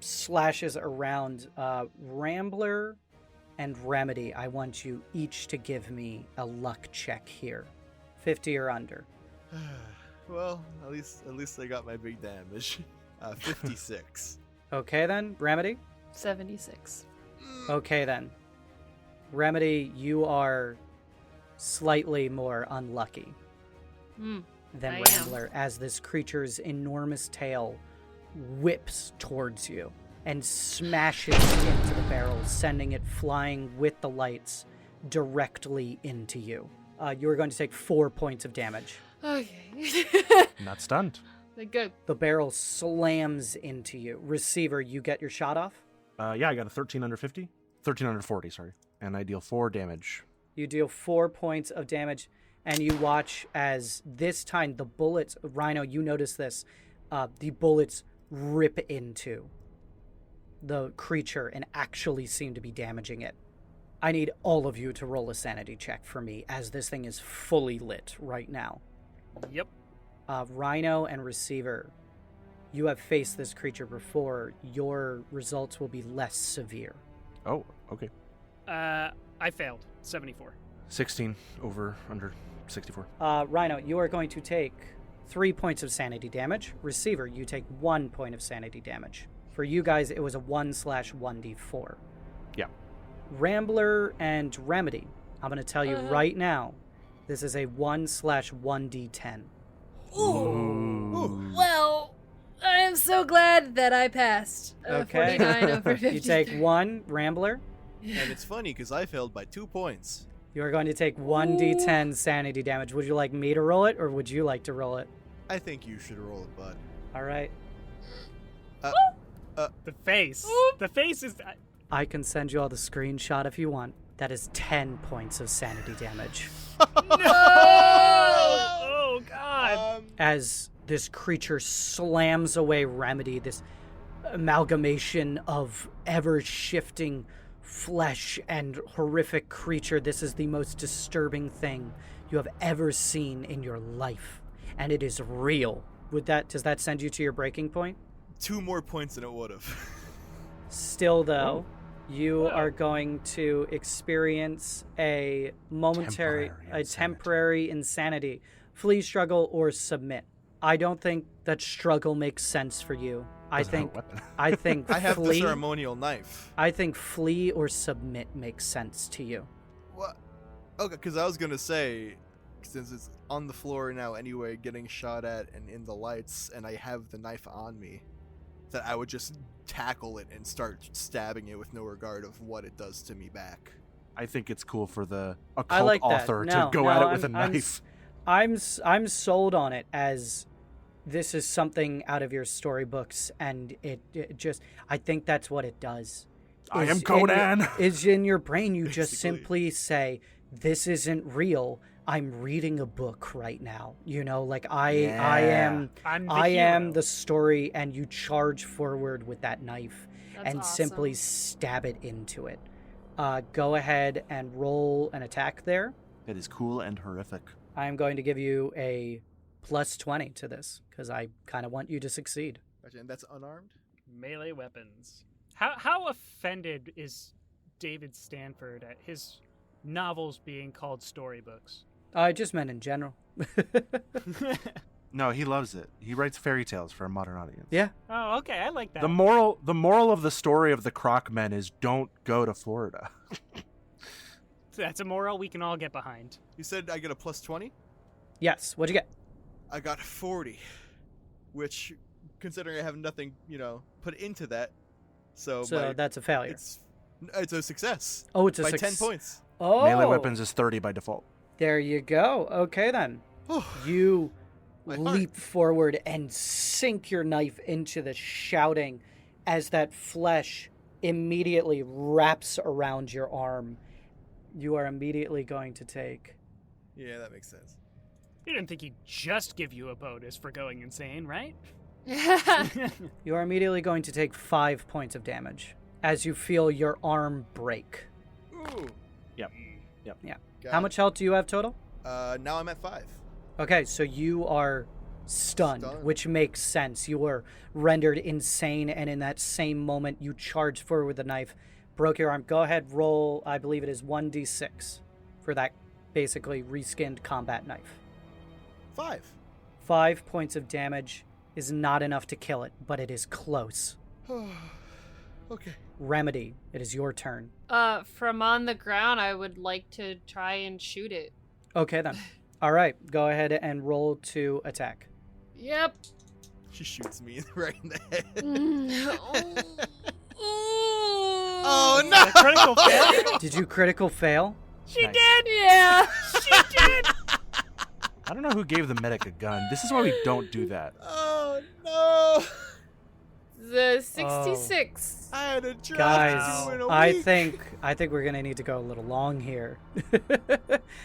slashes around. Rambler and Remedy, I want you each to give me a luck check here. 50 or under. Well, at least I got my big damage. 56. Okay then, Remedy? 76. Okay then. Remedy, you are slightly more unlucky Hmm. than I am. Rambler as this creature's enormous tail whips towards you and smashes into the barrel, sending it flying with the lights directly into you. You're going to take 4 points of damage. Okay. Not stunned. Good. The barrel slams into you. Receiver, you get your shot off. Yeah, I got a 13 under 50. 13 under 40, sorry. And I deal 4 damage. You deal 4 points of damage, and you watch as this time the bullets, Rhino, you notice this, the bullets rip into the creature and actually seem to be damaging it. I need all of you to roll a sanity check for me as this thing is fully lit right now. Yep. Rhino and Receiver, you have faced this creature before. Your results will be less severe. Oh, okay. I failed. 74. 16 over under 64. Rhino, you are going to take 3 points of sanity damage. Receiver, you take 1 point of sanity damage. For you guys, it was a 1/1d4. Yeah. Rambler and Remedy, I'm going to tell you right now, this is a 1/1d10. Ooh. Well, I am so glad that I passed. Okay. 49 over 50. You take 1, Rambler. And it's funny because I failed by 2 points. You are going to take 1d10 sanity damage. Would you like me to roll it, or would you like to roll it? I think you should roll it, bud. All right. The face. The face is... I can send you all the screenshot if you want. That is 10 points of sanity damage. No! Oh, God. As this creature slams away Remedy, this amalgamation of ever-shifting flesh and horrific creature. This is the most disturbing thing you have ever seen in your life. And it is real. Does that send you to your breaking point? 2 more points than it would have. Still, though, you are going to experience a temporary insanity. Flee, struggle, or submit. I don't think that struggle makes sense for you. I think I have flee, the ceremonial knife. I think flee or submit makes sense to you. What? Okay, because I was going to say, since it's on the floor now anyway, getting shot at and in the lights, and I have the knife on me, that I would just tackle it and start stabbing it with no regard of what it does to me back. I think it's cool for the occult author to go at it with a knife. I'm sold on it as this is something out of your storybooks, and it just, I think that's what it does. I am Conan. Is in your brain, you just simply say, this isn't real. I'm reading a book right now. You know, like I am the story, and you charge forward with that knife and simply stab it into it. Go ahead and roll an attack there. It is cool and horrific. I am going to give you a +20 to this because I kind of want you to succeed. And that's unarmed? Melee weapons. How offended is David Stanford at his novels being called storybooks? I just meant in general. No, he loves it. He writes fairy tales for a modern audience. Yeah. Oh, okay. I like that. The moral of the story of the Croc Men is don't go to Florida. That's a moral we can all get behind. You said I get a +20? Yes. What'd you get? I got 40, which, considering I have nothing, put into that, so that's a failure. It's a success. Oh, it's a by success. 10 points. Oh. Melee weapons is 30 by default. There you go. Okay, then. You leap forward and sink your knife into the shouting as that flesh immediately wraps around your arm. You are immediately going to take... Yeah, that makes sense. You didn't think he'd just give you a bonus for going insane, right? You are immediately going to take 5 points of damage as you feel your arm break. Ooh. Yep. Yeah. How much health do you have total? Now I'm at 5. Okay, so you are stunned, which makes sense. You were rendered insane, and in that same moment, you charged forward with the knife, broke your arm. Go ahead, roll, I believe it is 1d6 for that basically reskinned combat knife. 5. 5 points of damage is not enough to kill it, but it is close. Okay. Remedy, it is your turn. From on the ground, I would like to try and shoot it. Okay, then. All right, go ahead and roll to attack. Yep. She shoots me right in the head. Oh, no! Critical failure? Did you critical fail? She Nice. did! Yeah. She did! I don't know who gave the medic a gun. This is why we don't do that. Oh, no! The 66. I had a job Guys, to do in a I week. think we're gonna need to go a little long here.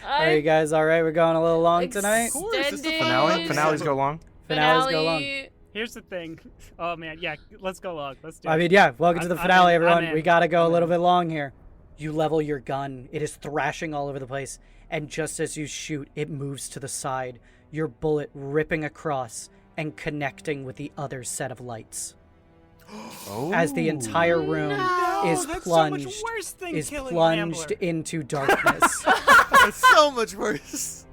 Are you guys all right? We're going a little long tonight. Of course, it's the Extended. Finales go long. Finales go long. Here's the thing. Oh, man. Yeah, let's go long. Let's do it. I mean, yeah. Welcome to the finale, everyone. I'm We in. gotta go a little bit long here. You level your gun. It is thrashing all over the place, and just as you shoot, it moves to the side. Your bullet ripping across and connecting with the other set of lights. Oh. As the entire room is that's plunged, so much worse than is killing plunged Rambler. into darkness. It's so much worse.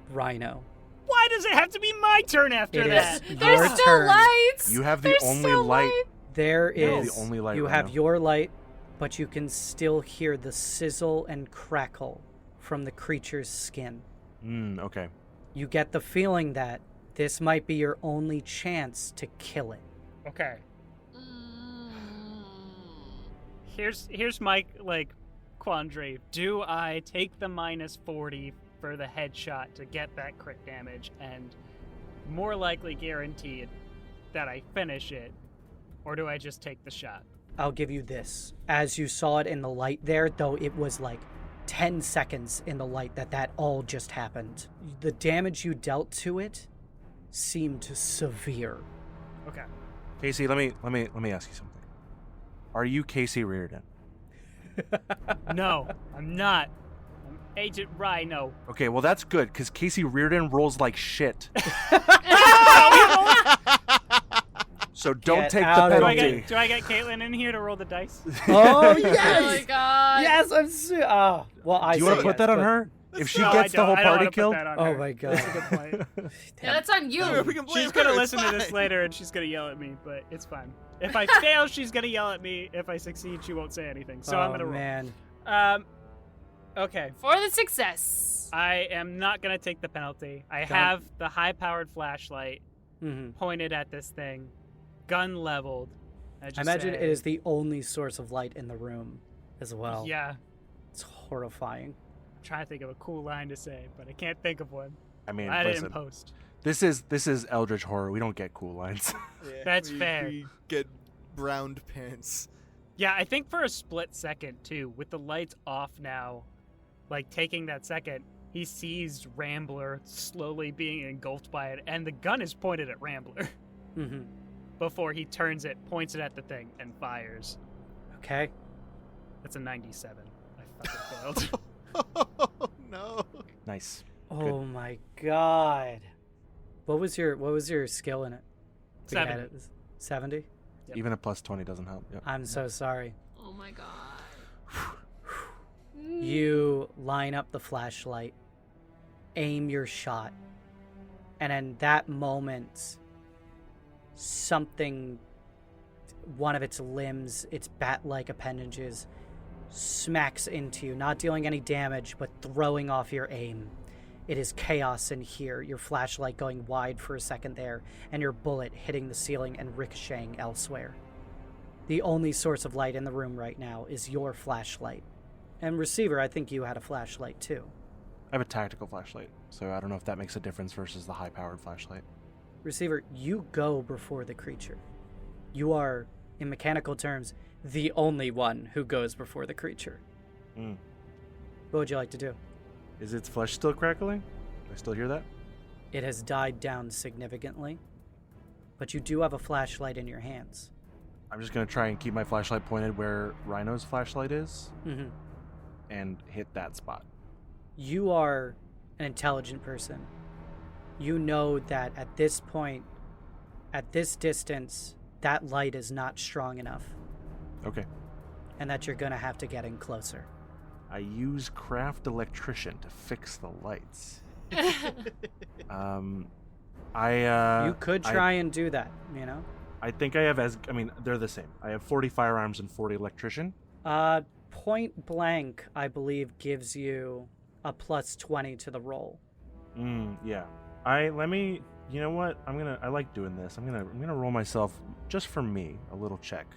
Rhino, Why does it have to be my turn after It that? is There's your still turn. lights. You have the There's only still light. light. There No, is. the only light You right have now. your light, but you can still hear the sizzle and crackle from the creature's skin. Okay. You get the feeling that this might be your only chance to kill it. Okay. Here's my quandary. Do I take the minus 40 for the headshot to get that crit damage and more likely guaranteed that I finish it, or do I just take the shot? I'll give you this. As you saw it in the light there, though it was like 10 seconds in the light that all just happened. The damage you dealt to it seemed severe. Okay. Casey, let me ask you something. Are you Casey Reardon? No, I'm not. I'm Agent Rhino. Okay, well that's good because Casey Reardon rolls like shit. So don't Get take the out of Do I penalty. get Caitlin in here to roll the dice? Oh, Oh my yes! god. Yes, I'm so... well, I Do you want say to put yes, that on but- her? If she No, gets I the whole don't wanna party put killed? that on Oh her. my god. That's a good point. Yeah, that's on you. Yeah, we can blame She's gonna her, listen it's to this fine. later and she's gonna yell at me, but it's fine. If I fail, she's gonna yell at me. If I succeed, she won't say anything. So I'm gonna roll. Man. Okay. For the success. I am not gonna take the penalty. I Done. have the high-powered flashlight Mm-hmm. pointed at this thing, gun leveled. I imagine say, it is the only source of light in the room as well. Yeah. It's horrifying. I'm trying to think of a cool line to say, but I can't think of one. I mean, I didn't listen, post. this is Eldritch horror. We don't get cool lines. Yeah, That's we- fair. We get browned pants. Yeah, I think for a split second too, with the lights off now, like taking that second, he sees Rambler slowly being engulfed by it, and the gun is pointed at Rambler Mm-hmm. before he turns it, points it at the thing, and fires. Okay. That's a 97. I fucking failed. Oh no. Nice. Oh my god. What was your skill in it? We can 70. add it. 70? Yep. Even a plus 20 doesn't help. Yep. I'm so sorry. Oh my god. You line up the flashlight, aim your shot, and in that moment, one of its limbs, its bat-like appendages, smacks into you, not dealing any damage, but throwing off your aim. It is chaos in here, your flashlight going wide for a second there, and your bullet hitting the ceiling and ricocheting elsewhere. The only source of light in the room right now is your flashlight. And receiver, I think you had a flashlight too. I have a tactical flashlight, so I don't know if that makes a difference versus the high-powered flashlight. Receiver, you go before the creature. You are, in mechanical terms, the only one who goes before the creature. Mm. What would you like to do? Is its flesh still crackling? Do I still hear that? It has died down significantly, but you do have a flashlight in your hands. I'm just going to try and keep my flashlight pointed where Rhino's flashlight is Mm-hmm. and hit that spot. You are an intelligent person. You know that at this point, at this distance, that light is not strong enough, Okay. and that you're going to have to get in closer. I use craft electrician to fix the lights. You could try and do that, you know? I think I have they're the same. I have 40 firearms and 40 electrician. Point blank, I believe, gives you a plus 20 to the roll. Yeah. You know what? I like doing this. I'm gonna roll myself just for me a little check.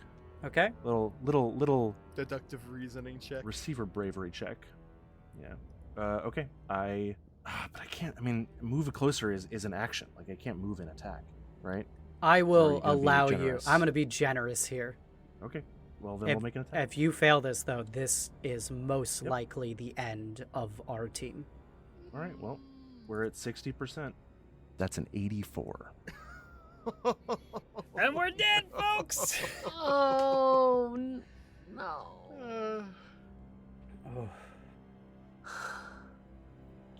Okay? Little Deductive reasoning check. receiver bravery check. Yeah. Okay. But I can't. Move closer is an action. Like I can't move and attack, right? I Or are will you gonna be allow you. generous? I'm going to be generous here. Okay. Well, then we'll make an attack. If you fail this, though, this is most Yep. likely the end of our team. All right. Well, we're at 60%. That's an 84. And we're dead, folks! Oh no. Oh.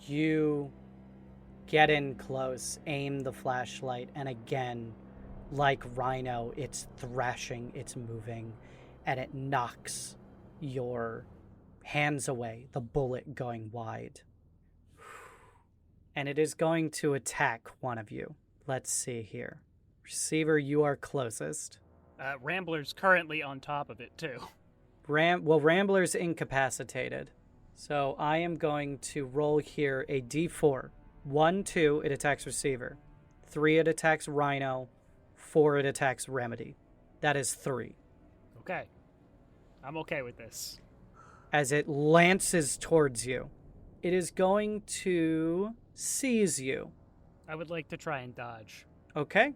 You get in close, aim the flashlight, and again, like Rhino, it's thrashing, it's moving, and it knocks your hands away, the bullet going wide. And it is going to attack one of you. Let's see here. Receiver, you are closest. Rambler's currently on top of it, too. Rambler's incapacitated. So I am going to roll here a d4. 1, 2, it attacks Receiver. 3, it attacks Rhino. 4, it attacks Remedy. That is 3. Okay. I'm okay with this. As it lances towards you, it is going to seize you. I would like to try and dodge. Okay.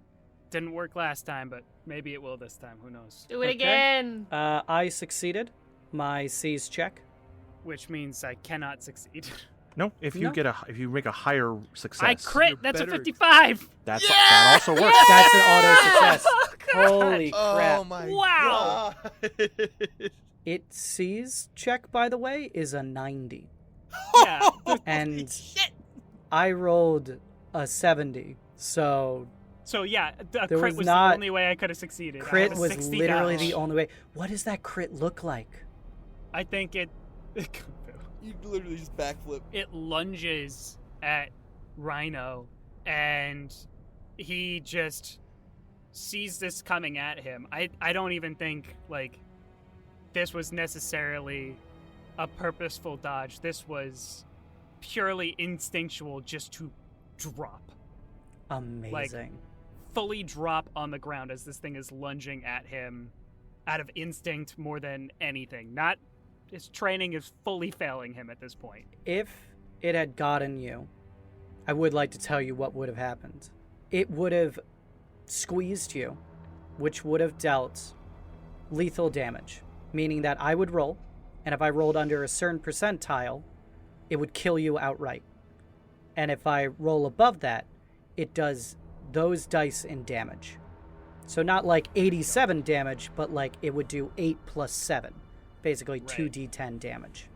Didn't work last time, but maybe it will this time. Who knows? Do it again. I succeeded my seize check. Which means I cannot succeed. No, if you make a higher success, I crit. You're That's better. a 55. that also works. That's an auto success. God. Holy crap. Oh my Wow. god. Its seize check, by the way, is a 90. Yeah. And I rolled a 70. So So yeah, a There crit was was not- the only way I could have succeeded. I crit had a was 60 literally dodge. the only way. What does that crit look like? I think it You literally just backflip. it lunges at Rhino, and he just sees this coming at him. I don't even think like this was necessarily a purposeful dodge. This was purely instinctual, just to drop, Amazing. fully drop on the ground as this thing is lunging at him out of instinct more than anything. Not his training is fully failing him at this point. If it had gotten you, I would like to tell you what would have happened. It would have squeezed you, which would have dealt lethal damage, meaning that I would roll, and if I rolled under a certain percentile, it would kill you outright. And if I roll above that, it does those dice in damage. So not like 87 damage, but like it would do 8 plus 7. Basically Right. 2d10 damage,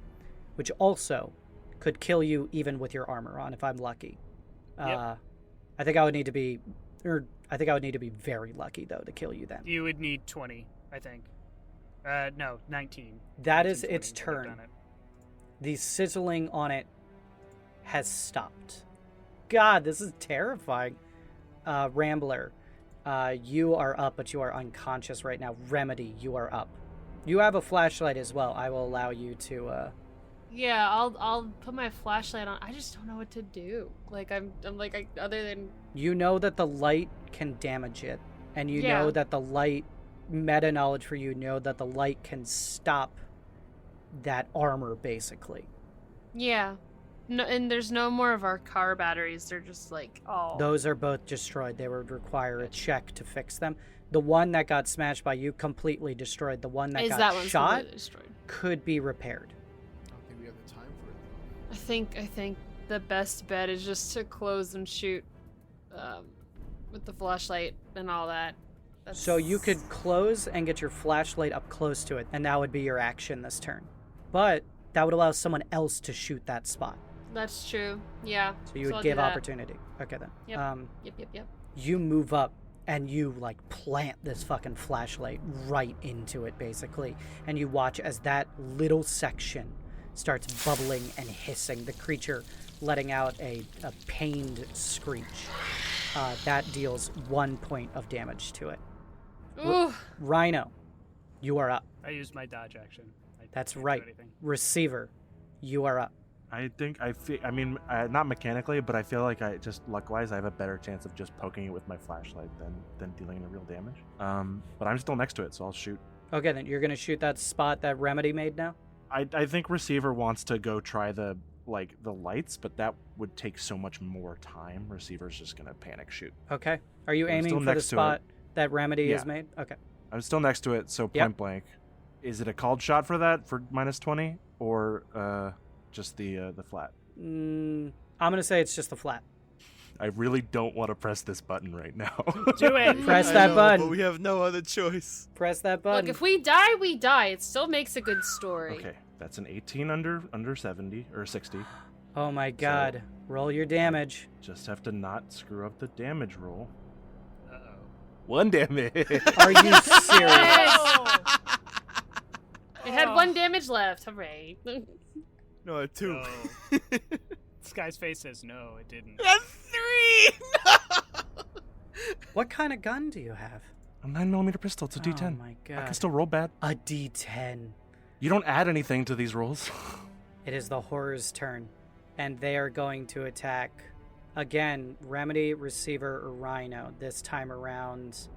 which also could kill you even with your armor on if I'm lucky. Yep. I think I would need to be very lucky though to kill you then. You would need 20, I think. No, 19. That 19, is its 20 would have turn. done it. The sizzling on it has stopped. God, this is terrifying. Rambler, you are up, but you are unconscious right now. Remedy, you are up. You have a flashlight as well. I will allow you to. Yeah, I'll put my flashlight on. I just don't know what to do. Like I'm like other than You know that the light can damage it, and you Yeah. know that the light. Meta knowledge for you know that the light can stop that armor basically. yeah. No, and there's no more of our car batteries. They're just like all. Those are both destroyed. They would require a check to fix them. The one that got smashed by you completely destroyed. The one that Is got that one shot completely destroyed? could be repaired. I don't think we have the time for it though. I think the best bet is just to close and shoot, with the flashlight and all that. So you could close and get your flashlight up close to it, and that would be your action this turn. But that would allow someone else to shoot that spot. That's true. Yeah. So you would I'll give do that. opportunity. Okay then. Yep. Yep. You move up and you like plant this fucking flashlight right into it basically, and you watch as that little section starts bubbling and hissing, the creature letting out a pained screech. That deals 1 point of damage to it. Ooh. Rhino, you are up. I used my dodge action. That's can't do right. anything. Receiver, you are up. I think not mechanically, but I feel like I just luck-wise I have a better chance of just poking it with my flashlight than dealing the real damage. But I'm still next to it, so I'll shoot. Okay, then you're gonna shoot that spot that Remedy made now? I think Receiver wants to go try the lights, but that would take so much more time. Receiver's just gonna panic shoot. Okay. Are you I'm aiming still for the next to spot that Remedy has Yeah. made? Okay. I'm still next to it, so point Yep. blank. Is it a called shot for that for -20 or just the flat? I'm gonna say it's just the flat. I really don't want to press this button right now. Do it. Press I that know, button. But we have no other choice. Press that button. Look, if we die, we die. It still makes a good story. Okay, that's an 18 under 70 or 60. Oh my god. Roll your damage. Just have to not screw up the damage roll. Uh-oh. 1 damage. Are you serious? It had 1 damage left. Hooray. No, 2. No. This guy's face says, no, it didn't. That's 3! What kind of gun do you have? A 9mm pistol. It's a D10. Oh my god. I can still roll bad. A D10. You don't add anything to these rolls. It is the horror's turn, and they are going to attack. Again, Remedy, Receiver, or Rhino. This time around,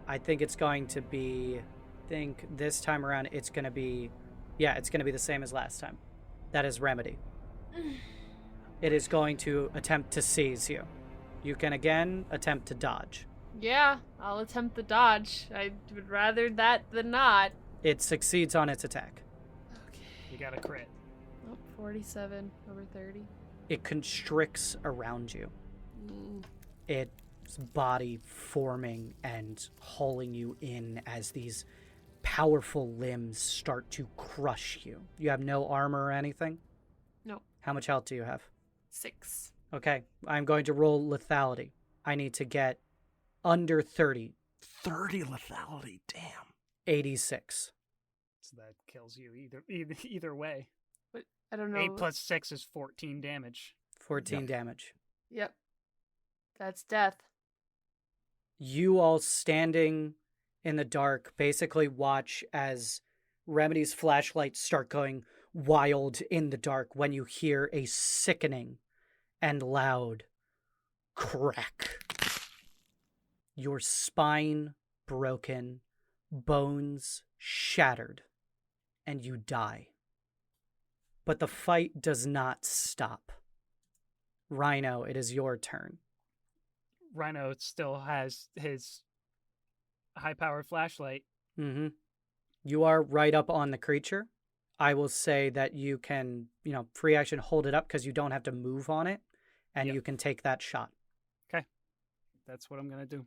I think it's going to be... this time around it's going to be... Yeah, it's going to be the same as last time. That is Remedy. It is going to attempt to seize you. You can again attempt to dodge. Yeah, I'll attempt the dodge. I would rather that than not. It succeeds on its attack. Okay. You got a crit. Oh, 47 over 30. It constricts around you. Mm. Its body forming and hauling you in as these powerful limbs start to crush you. You have no armor or anything? No. How much health do you have? 6. Okay, I'm going to roll lethality. I need to get under 30. 30 lethality, damn. 86. So that kills you either way. But I don't know. 8 plus 6 is 14 damage. 14 Yep. damage. Yep. That's death. You all standing in the dark basically watch as Remedy's flashlights start going wild in the dark when you hear a sickening and loud crack. Your spine broken, bones shattered, and you die. But the fight does not stop. Rhino, it is your turn. Rhino still has his high-powered flashlight. Mm-hmm. You are right up on the creature. I will say that you can, free action hold it up because you don't have to move on it, and Yep. you can take that shot. Okay. That's what I'm going to do.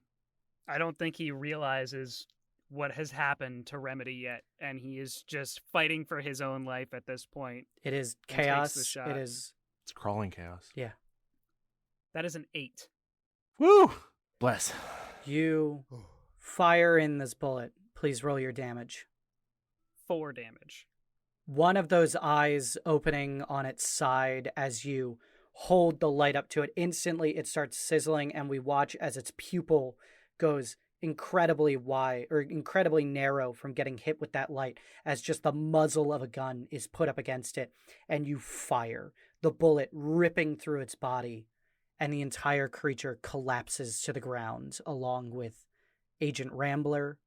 I don't think he realizes what has happened to Remedy yet, and he is just fighting for his own life at this point. It is And takes chaos. the shot. It is, It's crawling chaos. yeah. That is an 8. Woo! Bless. You fire in this bullet. Please roll your damage. 4 damage. One of those eyes opening on its side as you hold the light up to it. Instantly, it starts sizzling, and we watch as its pupil goes incredibly wide or incredibly narrow from getting hit with that light as just the muzzle of a gun is put up against it, and you fire, the bullet ripping through its body, and the entire creature collapses to the ground along with Agent Rambler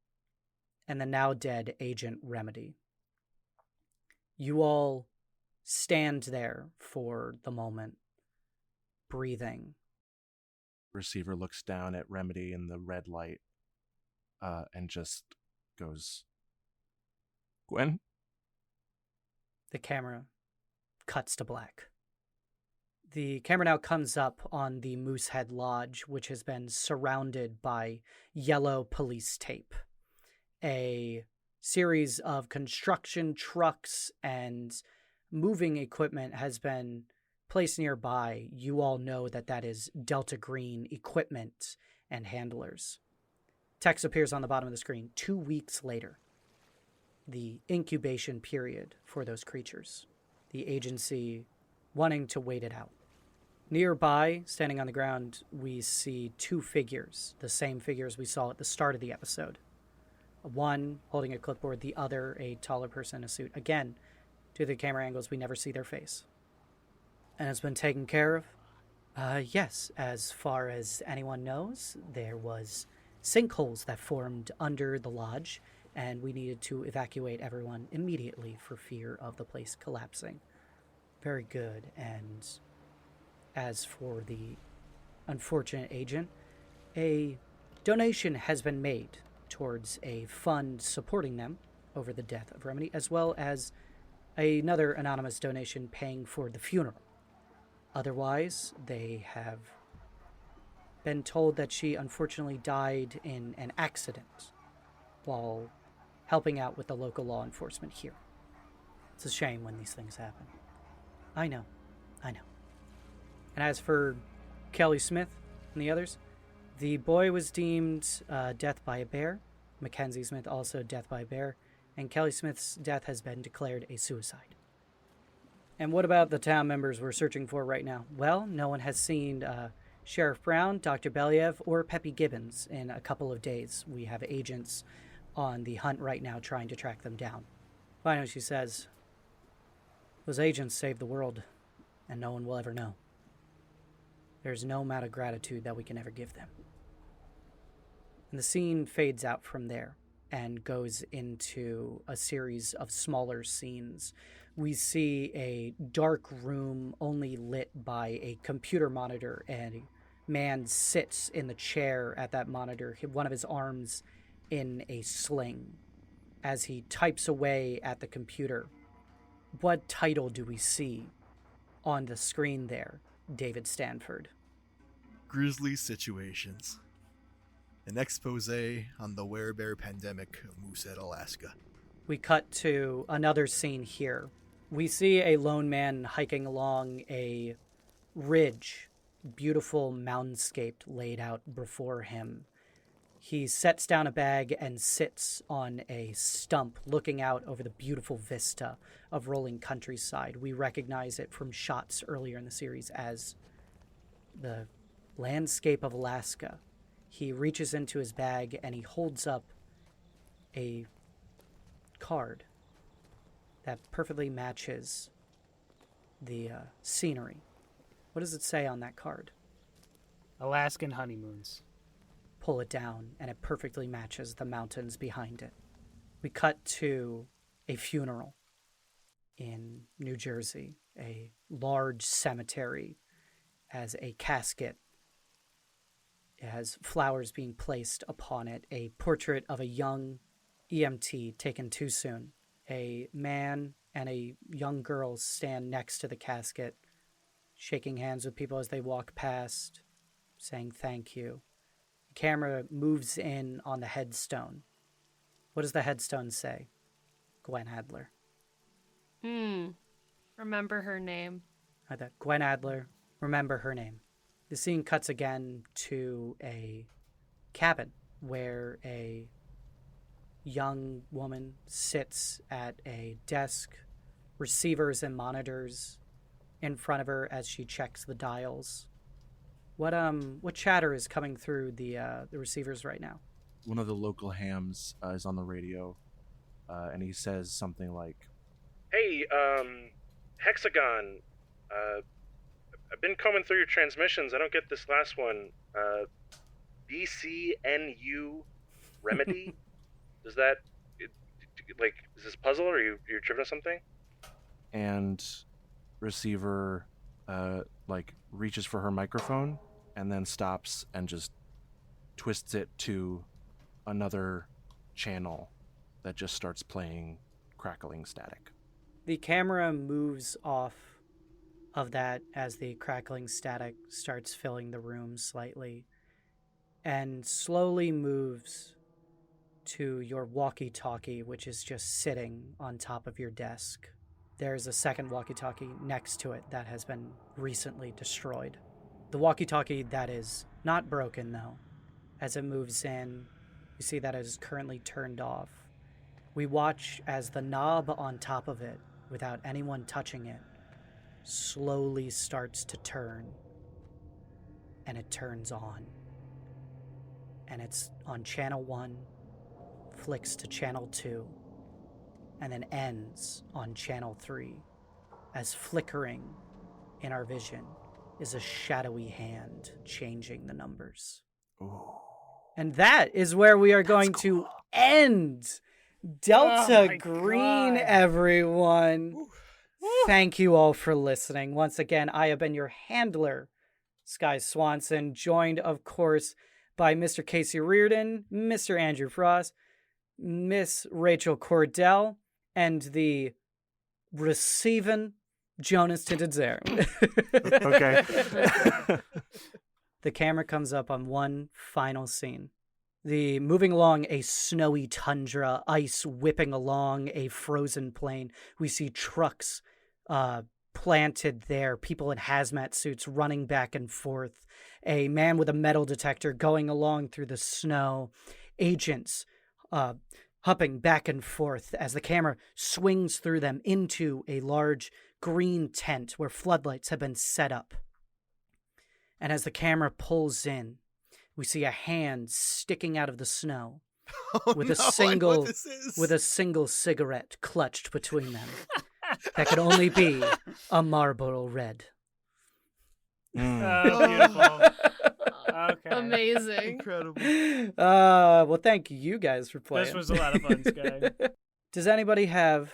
and the now dead Agent Remedy. You all stand there for the moment, breathing. Receiver looks down at Remedy in the red light and just goes, Gwen? The camera cuts to black. The camera now comes up on the Moosehead Lodge, which has been surrounded by yellow police tape. A series of construction trucks and moving equipment has been placed nearby. You all know that that is Delta Green equipment and handlers. Text appears on the bottom of the screen. 2 weeks later, the incubation period for those creatures. The agency wanting to wait it out. Nearby, standing on the ground, we see 2 figures, the same figures we saw at the start of the episode. One holding a clipboard, the other a taller person in a suit. Again, due to the camera angles, we never see their face. And it's been taken care of? Yes, as far as anyone knows, there was sinkholes that formed under the lodge, and we needed to evacuate everyone immediately for fear of the place collapsing. Very good. And as for the unfortunate agent, a donation has been made towards a fund supporting them over the death of Remedy, as well as another anonymous donation paying for the funeral. Otherwise, they have been told that she unfortunately died in an accident while helping out with the local law enforcement here. It's a shame when these things happen. I know. And as for Kelly Smith and the others, the boy was deemed death by a bear. Mackenzie Smith also death by a bear. And Kelly Smith's death has been declared a suicide. And what about the town members we're searching for right now? Well, no one has seen Sheriff Brown, Dr. Believ, or Peppy Gibbons in a couple of days. We have agents on the hunt right now trying to track them down. Finally, she says, those agents saved the world, and no one will ever know. There's no amount of gratitude that we can ever give them. And the scene fades out from there and goes into a series of smaller scenes. We see a dark room only lit by a computer monitor, and a man sits in the chair at that monitor, one of his arms in a sling, as he types away at the computer. What title do we see on the screen there, David Stanford? Grisly Situations. An expose on the werebear pandemic of Moosehead, Alaska. We cut to another scene here. We see a lone man hiking along a ridge, beautiful mountainscape laid out before him. He sets down a bag and sits on a stump looking out over the beautiful vista of rolling countryside. We recognize it from shots earlier in the series as the landscape of Alaska. He reaches into his bag and he holds up a card that perfectly matches the scenery. What does it say on that card? Alaskan honeymoons. Pull it down, and it perfectly matches the mountains behind it. We cut to a funeral in New Jersey, a large cemetery, as a casket has flowers being placed upon it, a portrait of a young EMT taken too soon. A man and a young girl stand next to the casket, shaking hands with people as they walk past, saying thank you. The camera moves in on the headstone. What does the headstone say? Gwen Adler. Remember her name. Gwen Adler, remember her name. The scene cuts again to a cabin where a young woman sits at a desk, receivers and monitors in front of her as she checks the dials. What chatter is coming through the receivers right now? One of the local hams is on the radio, and he says something like, "Hey, Hexagon, I've been combing through your transmissions. I don't get this last one. BCNU remedy? Is that, is this a puzzle, or you're tripping on something?" And receiver, reaches for her microphone and then stops and just twists it to another channel that just starts playing crackling static. The camera moves off of that as the crackling static starts filling the room slightly and slowly moves to your walkie-talkie, which is just sitting on top of your desk. There's a second walkie-talkie next to it that has been recently destroyed. The walkie-talkie that is not broken, though, as it moves in, you see that it is currently turned off. We watch as the knob on top of it, without anyone touching it, slowly starts to turn, and it turns on. And it's on channel 1, flicks to channel 2, and then ends on channel 3, as flickering in our vision is a shadowy hand changing the numbers. Ooh. And that is where we are going to end Delta Green, God. everyone. Thank you all for listening. Once again, I have been your handler, Sky Swanson, joined, of course, by Mr. Casey Reardon, Mr. Andrew Frost, Miss Rachel Kordell, and the receiving Jonas Tintenseher. Okay. The camera comes up on one final scene. The moving along a snowy tundra, ice whipping along a frozen plain. We see trucks planted there, people in hazmat suits running back and forth, a man with a metal detector going along through the snow, agents hopping back and forth as the camera swings through them into a large green tent where floodlights have been set up. And as the camera pulls in, we see a hand sticking out of the snow with a single cigarette clutched between them. That could only be a Marlboro Red. Oh, beautiful. Okay. Amazing. Incredible. Well, thank you guys for playing. This was a lot of fun, Sky. Does anybody have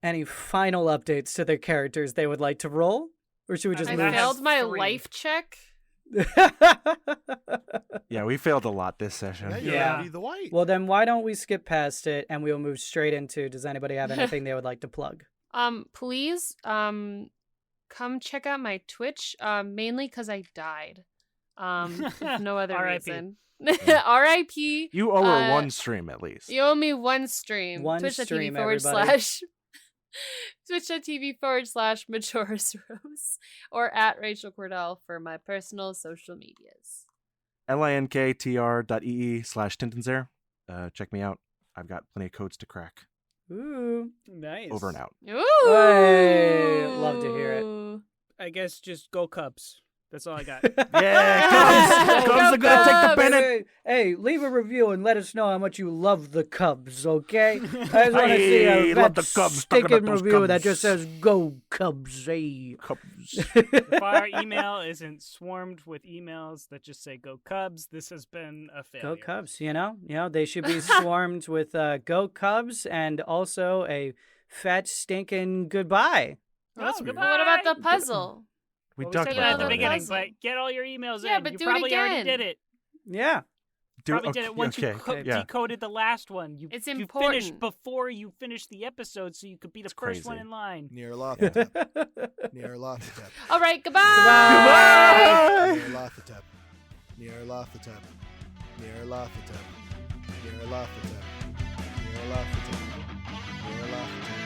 any final updates to their characters they would like to roll? Or should we just I move? failed my 3. life check. Yeah, we failed a lot this session. Yeah, you're Yeah. already the white. Well, then why don't we skip past it and we'll move straight into, does anybody have anything they would like to plug? Please, come check out my Twitch, mainly because I died. If no other R.I.P. reason. R.I.P. You owe her one stream at least. You owe me one stream. One Twitch.tv stream, forward everybody. slash Twitch.tv/Majora's Rose or at Rachel Kordell for my personal social medias. linktr.ee/Tintenseher. Check me out. I've got plenty of codes to crack. Ooh. Nice. Over and out. Ooh. Hey, love to hear it. I guess just go Cubs. That's all I got. Yeah, Cubs! Cubs are gonna take the pennant. Hey, leave a review and let us know how much you love the Cubs, okay? I just want to see Hey, a love red the Cubs. Talking stinking about those review that Cubs. just says, go Cubs, hey. Cubs. If our email isn't swarmed with emails that just say go Cubs, this has been a failure. Go Cubs, you know? They should be swarmed with go Cubs and also a fat stinking goodbye. Oh, goodbye. What about the puzzle? We Well, talked said that at about the that. beginning, puzzle. but get all your emails Yeah, in. but you do it probably already again. did it. Yeah. Probably did it once you yeah. decoded the last one. You It's you finished important. before you finished the episode, so you could be the first one crazy. in line. Near Lothatep. Near Lothatep. All right, goodbye. Near Lothatep. Near Lothatep. Near Lothatep. Near Lothatep. Near Lothatep. Near Lothatep.